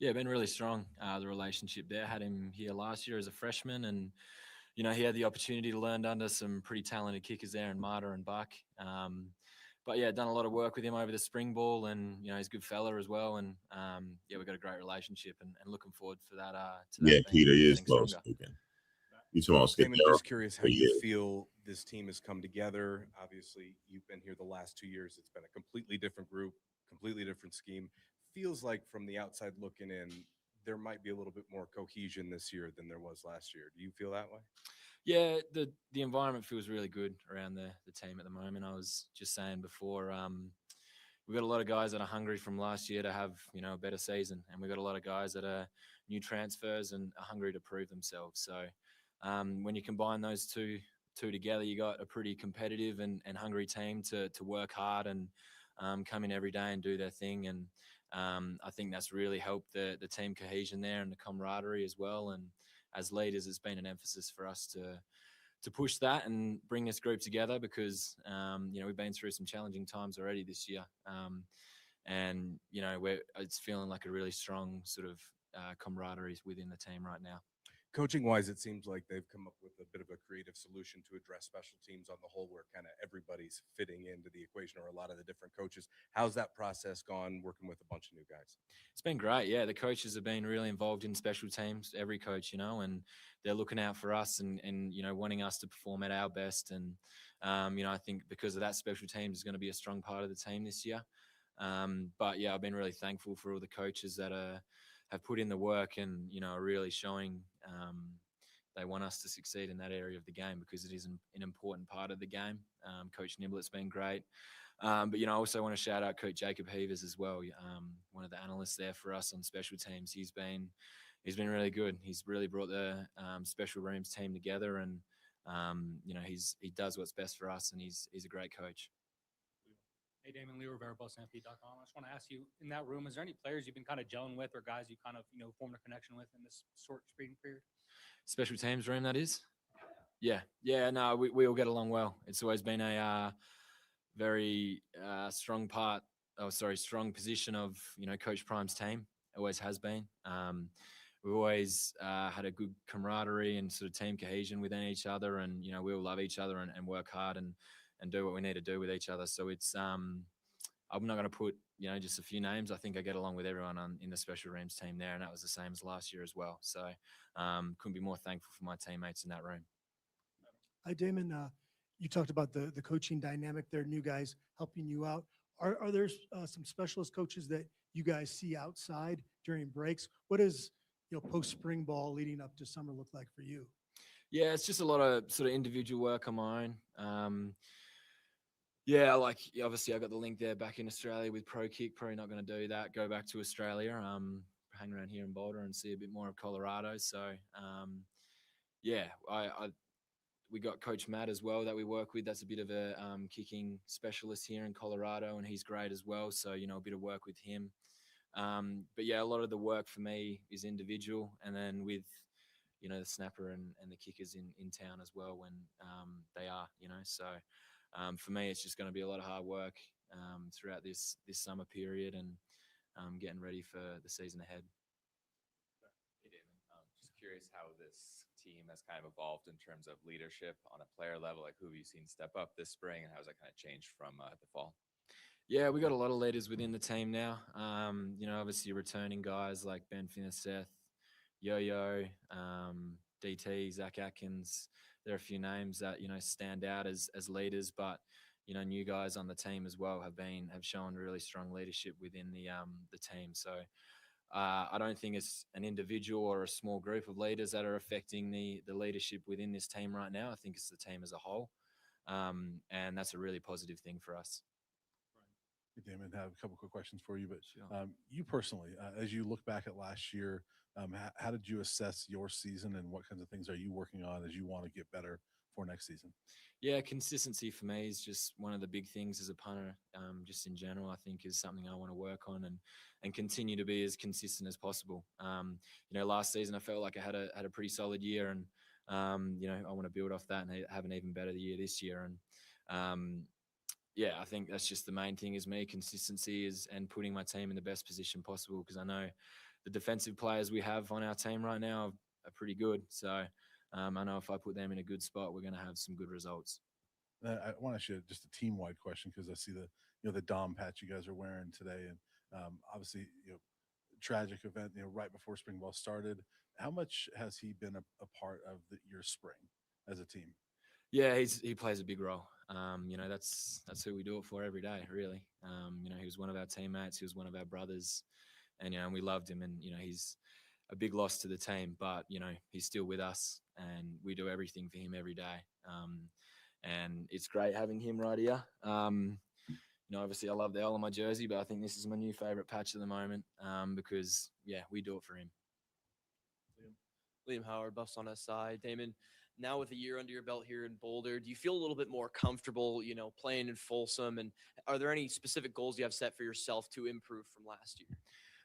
Yeah, been really strong, the relationship there. Had him here last year as a freshman, and, he had the opportunity to learn under some pretty talented kickers there in Marta and Buck. But, yeah, done a lot of work with him over the spring ball, and, he's a good fella as well. And, yeah, we've got a great relationship and looking forward for that. Yeah, Peter is well spoken. You talking about Damon, Scudero? just curious how you feel this team has come together. Obviously, you've been here the last 2 years. It's been a completely different group, completely different scheme. Feels like from the outside looking in, there might be a little bit more cohesion this year than there was last year. Do you feel that way? Yeah, the environment feels really good around the team at the moment. I was just saying before, we've got a lot of guys that are hungry from last year to have, a better season. And we've got a lot of guys that are new transfers and are hungry to prove themselves. So when you combine those two together, you got a pretty competitive and hungry team to work hard and come in every day and do their thing. And I think that's really helped the team cohesion there and the camaraderie as well. And as leaders, it's been an emphasis for us to push that and bring this group together because, we've been through some challenging times already this year. And, it's feeling like a really strong sort of camaraderie within the team right now. Coaching wise, it seems like they've come up with a bit of a creative solution to address special teams on the whole, where kind of everybody's fitting into the equation, or a lot of the different coaches. How's that process gone working with a bunch of new guys? It's been great. Yeah, the coaches have been really involved in special teams. Every coach, and they're looking out for us and wanting us to perform at our best. And I think because of that, special teams is going to be a strong part of the team this year. But yeah, I've been really thankful for all the coaches that have put in the work and are really showing they want us to succeed in that area of the game because it is an important part of the game. Coach Niblett's been great. But I also want to shout out Coach Jacob Heavers as well, one of the analysts there for us on special teams. He's been really good. He's really brought the special rooms team together, and he does what's best for us, and he's a great coach. Hey, Damon, Lee Rivera, BuzzStampede.com. I just want to ask you, in that room, is there any players you've been kind of gelling with, or guys you kind of formed a connection with in this short spring period? Special teams room, that is. Yeah. No, we all get along well. It's always been a very strong position of Coach Prime's team. Always has been. We've always had a good camaraderie and sort of team cohesion within each other, and we all love each other and work hard and do what we need to do with each other. So it's I'm not going to put just a few names. I think I get along with everyone in the special rooms team there, and that was the same as last year as well. So couldn't be more thankful for my teammates in that room. Hi, Damon. You talked about the coaching dynamic there, new guys helping you out. Are there some specialist coaches that you guys see outside during breaks? What does post spring ball leading up to summer look like for you? Yeah, it's just a lot of sort of individual work on my own. Yeah, like obviously I got the link there back in Australia with Pro Kick. Probably not going to do that. Go back to Australia, hang around here in Boulder and see a bit more of Colorado. So yeah, we got Coach Matt as well that we work with. That's a bit of a kicking specialist here in Colorado, and he's great as well. So a bit of work with him. But yeah, a lot of the work for me is individual, and then with the snapper and the kickers in town as well when they are. So. For me, it's just going to be a lot of hard work throughout this summer period and getting ready for the season ahead. Hey, Damon, just curious how this team has kind of evolved in terms of leadership on a player level. Like, who have you seen step up this spring, and how has that kind of changed from the fall? Yeah, we got a lot of leaders within the team now. Obviously returning guys like Ben Finnesseth, Yo-Yo, DT, Zach Atkins. There are a few names that stand out as leaders, but new guys on the team as well have shown really strong leadership within the team. So I don't think it's an individual or a small group of leaders that are affecting the leadership within this team right now. I think it's the team as a whole, and that's a really positive thing for us. Hey, Damon, I have a couple quick questions for you, but you personally, as you look back at last year, how did you assess your season, and what kinds of things are you working on as you want to get better for next season? Yeah, consistency for me is just one of the big things as a punter. Just in general, I think is something I want to work on and continue to be as consistent as possible. Last season I felt like I had a pretty solid year, and I want to build off that and have an even better year this year. And yeah, I think that's just the main thing is me. Consistency and putting my team in the best position possible, because I know the defensive players we have on our team right now are pretty good. So I know if I put them in a good spot, we're going to have some good results. I want to ask you just a team-wide question, because I see the Dom patch you guys are wearing today, and obviously tragic event right before spring ball started. How much has he been a part of your spring as a team? Yeah, he plays a big role. That's who we do it for every day, really. He was one of our teammates. He was one of our brothers, and we loved him. And he's a big loss to the team, but he's still with us, and we do everything for him every day. And it's great having him right here. Obviously I love the L on my jersey, but I think this is my new favorite patch at the moment because we do it for him. Liam Howard, Buffs on SI. Damon, now with a year under your belt here in Boulder, do you feel a little bit more comfortable, playing in Folsom? And are there any specific goals you have set for yourself to improve from last year?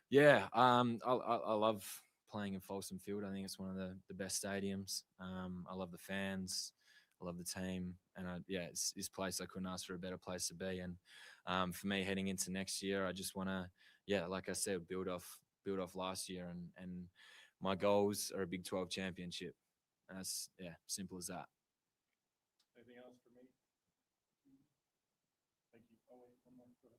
Yeah, I love playing in Folsom Field. I think it's one of the best stadiums. I love the fans. I love the team. And it's this place. I couldn't ask for a better place to be. And for me, heading into next year, I just want to, like I said, build off last year and my goals are a Big 12 championship. And that's, yeah, simple as that. Anything else for me? Thank you. Oh, wait, one more. Go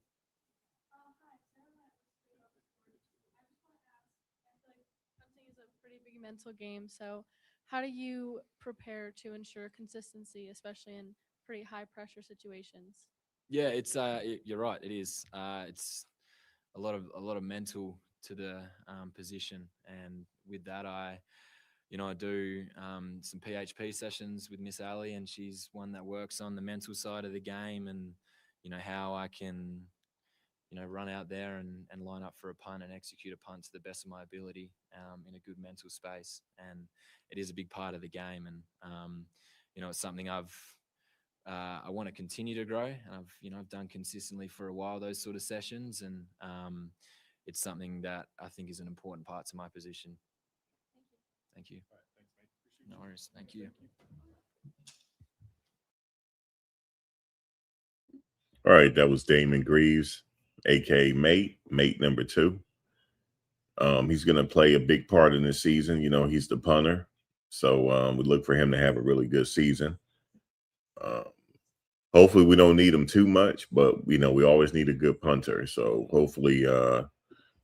ahead. Punting is a pretty big mental game. So, how do you prepare to ensure consistency, especially in pretty high pressure situations? Yeah, it's you're right. It is. It's a lot of mental to the position, and with that, I do some PHP sessions with Miss Ali, and she's one that works on the mental side of the game, and how I can run out there and line up for a punt and execute a punt to the best of my ability in a good mental space. And it is a big part of the game, and it's something I want to continue to grow, and I've done consistently for a while those sort of sessions, and it's something that I think is an important part to my position. Thank you. All right, thanks, mate. Appreciate No you. worries. Thank you. All right, that was Damon Greaves, aka mate number 2. He's going to play a big part in this season. He's the punter, so we look for him to have a really good season. Hopefully, we don't need him too much, but we always need a good punter. So hopefully,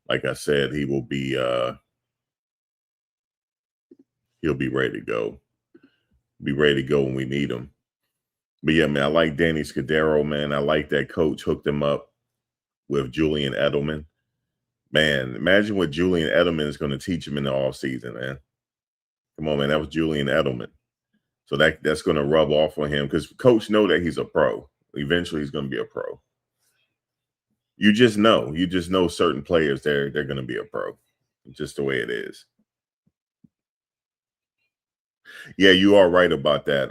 like I said, he'll be ready to go. Be ready to go when we need him. But yeah, man, I like Danny Scudero, man. I like that coach hooked him up with Julian Edelman. Man, imagine what Julian Edelman is going to teach him in the offseason, man. Come on, man. That was Julian Edelman. So that's going to rub off on him because coach know that he's a pro. Eventually, he's going to be a pro. You just know certain players, they're going to be a pro. Just the way it is. Yeah, you are right about that.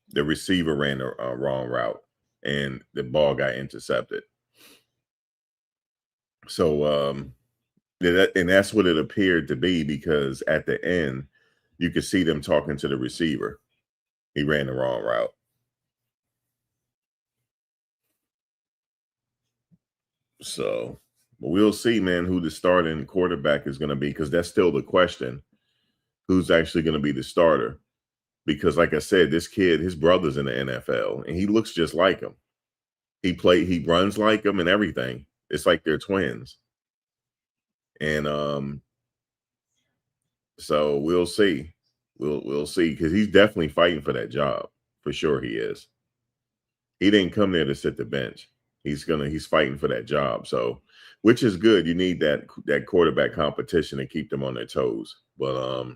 The receiver ran a wrong route, and the ball got intercepted. So, and that's what it appeared to be, because at the end, you could see them talking to the receiver. He ran the wrong route. So, but we'll see, man, who the starting quarterback is going to be, because that's still the question. Who's actually going to be the starter? Because, like I said, this kid, his brother's in the NFL, and he looks just like him. He runs like him and everything. It's like they're twins. And so we'll see. We'll see, because he's definitely fighting for that job. For sure he is. He didn't come there to sit the bench. He's fighting for that job. So, which is good. You need that quarterback competition to keep them on their toes. But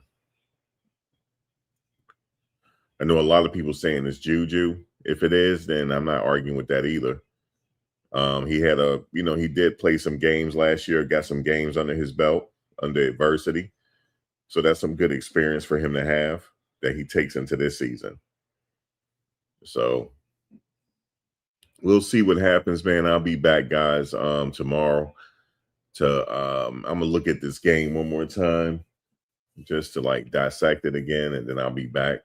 I know a lot of people saying it's Juju. If it is, then I'm not arguing with that either. He had he did play some games last year, got some games under his belt, under adversity. So that's some good experience for him to have that he takes into this season. So we'll see what happens, man. I'll be back, guys, tomorrow I'm gonna look at this game one more time just to dissect it again, and then I'll be back.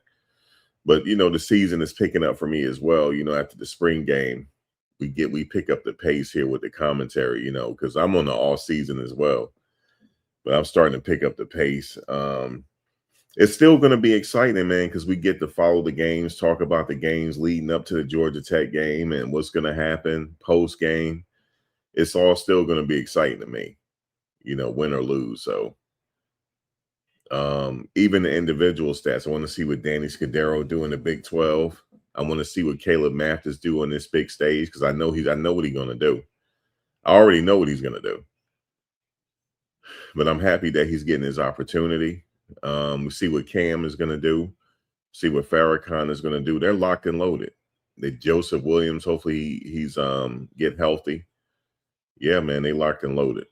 But the season is picking up for me as well. After the spring game, we pick up the pace here with the commentary, because I'm on the off season as well. But I'm starting to pick up the pace. It's still going to be exciting, man, because we get to follow the games, talk about the games leading up to the Georgia Tech game and what's going to happen post game. It's all still going to be exciting to me, win or lose. So even the individual stats, I want to see what Danny Scudero do in the Big 12. I want to see what Caleb Mathis do on this big stage, because I know what he's going to do. I already know what he's going to do. But I'm happy that he's getting his opportunity. We see what Cam is going to do. See what Farrakhan is going to do. They're locked and loaded. Joseph Williams, hopefully he's get healthy. Yeah, man, they locked and loaded.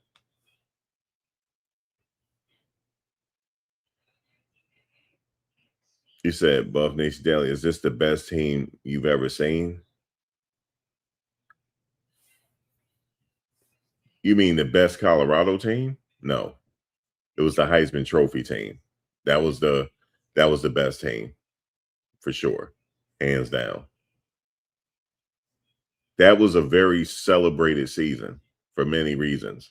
You said, Buff Nation Daily, is this the best team you've ever seen? You mean the best Colorado team? No. It was the Heisman Trophy team. That was the best team, for sure. Hands down. That was a very celebrated season for many reasons.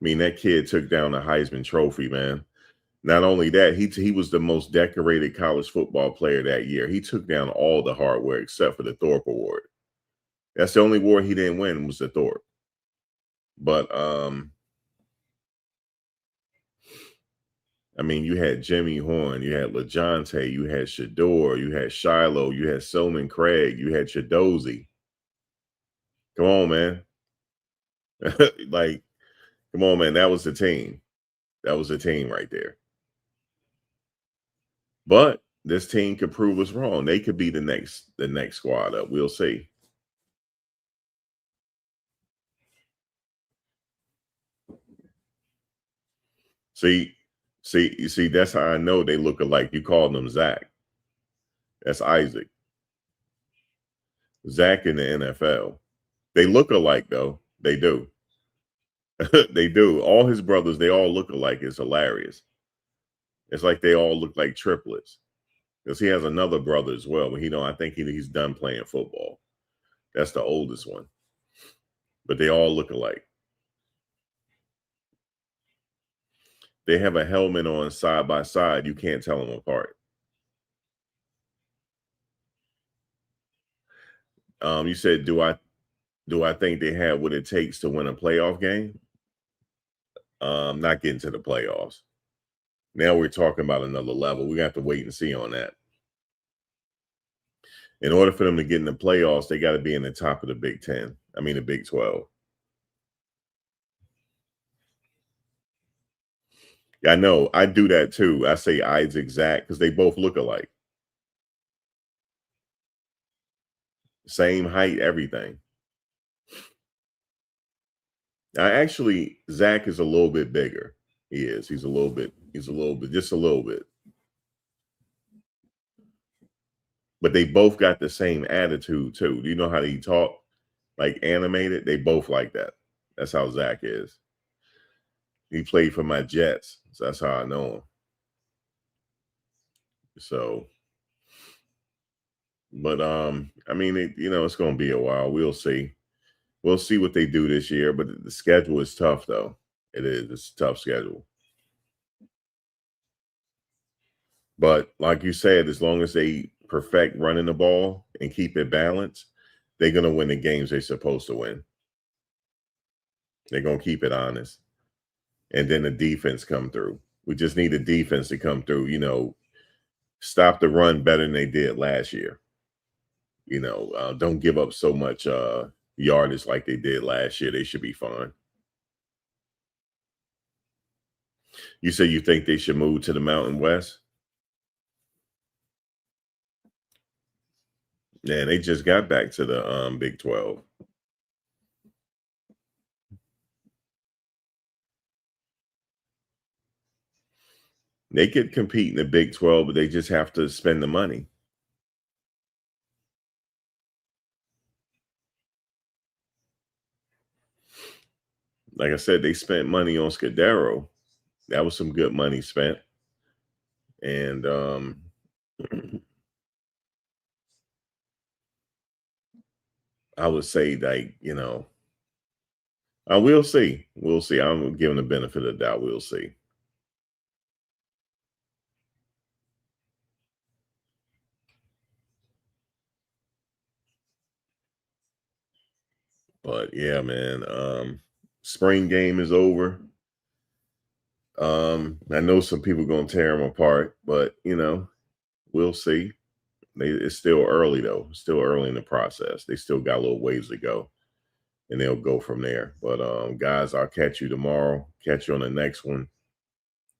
mean, that kid took down the Heisman Trophy, man. Not only that, he was the most decorated college football player that year. He took down all the hardware except for the Thorpe Award. That's the only award he didn't win was the Thorpe. But I mean, you had Jimmy Horn, you had LeJohntay, you had Shador, you had Shiloh, you had Solomon Craig, you had Shadozy. Come on, man. Like, come on, man. That was the team. That was the team right there. But this team could prove us wrong. They could be the next squad up. We'll see. See, that's how I know they look alike. You called them Zach. That's Isaac. Zach in the NFL. They look alike, though. They do. They do. All his brothers, they all look alike. It's hilarious. It's like they all look like triplets. Because he has another brother as well, but I think he's done playing football. That's the oldest one. But they all look alike. They have a helmet on side by side. You can't tell them apart. You said, do I think they have what it takes to win a playoff game? Not getting to the playoffs. Now we're talking about another level. We got to wait and see on that. In order for them to get in the playoffs, they got to be in the top of the Big 10. I mean, the Big 12. I know. I do that too. I say Isaac, Zach, because they both look alike. Same height, everything. Actually, Zach is a little bit bigger. He is. He's a little bit, just a little bit. But they both got the same attitude too. Do you know how they talk? Like animated? They both like that. That's how Zach is. He played for my Jets. So that's how I know him. So, but I mean, it's going to be a while. We'll see. We'll see what they do this year. But the schedule is tough, though. It is. It's a tough schedule. But like you said, as long as they perfect running the ball and keep it balanced, they're going to win the games they're supposed to win. They're going to keep it honest. And then the defense come through. We just need the defense to come through, stop the run better than they did last year. Don't give up so much yardage like they did last year. They should be fine. You say you think they should move to the Mountain West? Yeah, they just got back to the Big 12. They could compete in the Big 12, but they just have to spend the money. Like I said, they spent money on Scudero. That was some good money spent. And I would say, we'll see. We'll see. I'm giving the benefit of the doubt. We'll see. But yeah, man. Spring game is over. I know some people gonna tear them apart, but we'll see. It's still early though. Still early in the process. They still got a little ways to go, and they'll go from there. But guys, I'll catch you tomorrow. Catch you on the next one.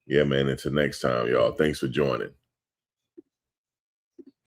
Yeah, man. Until next time, y'all. Thanks for joining.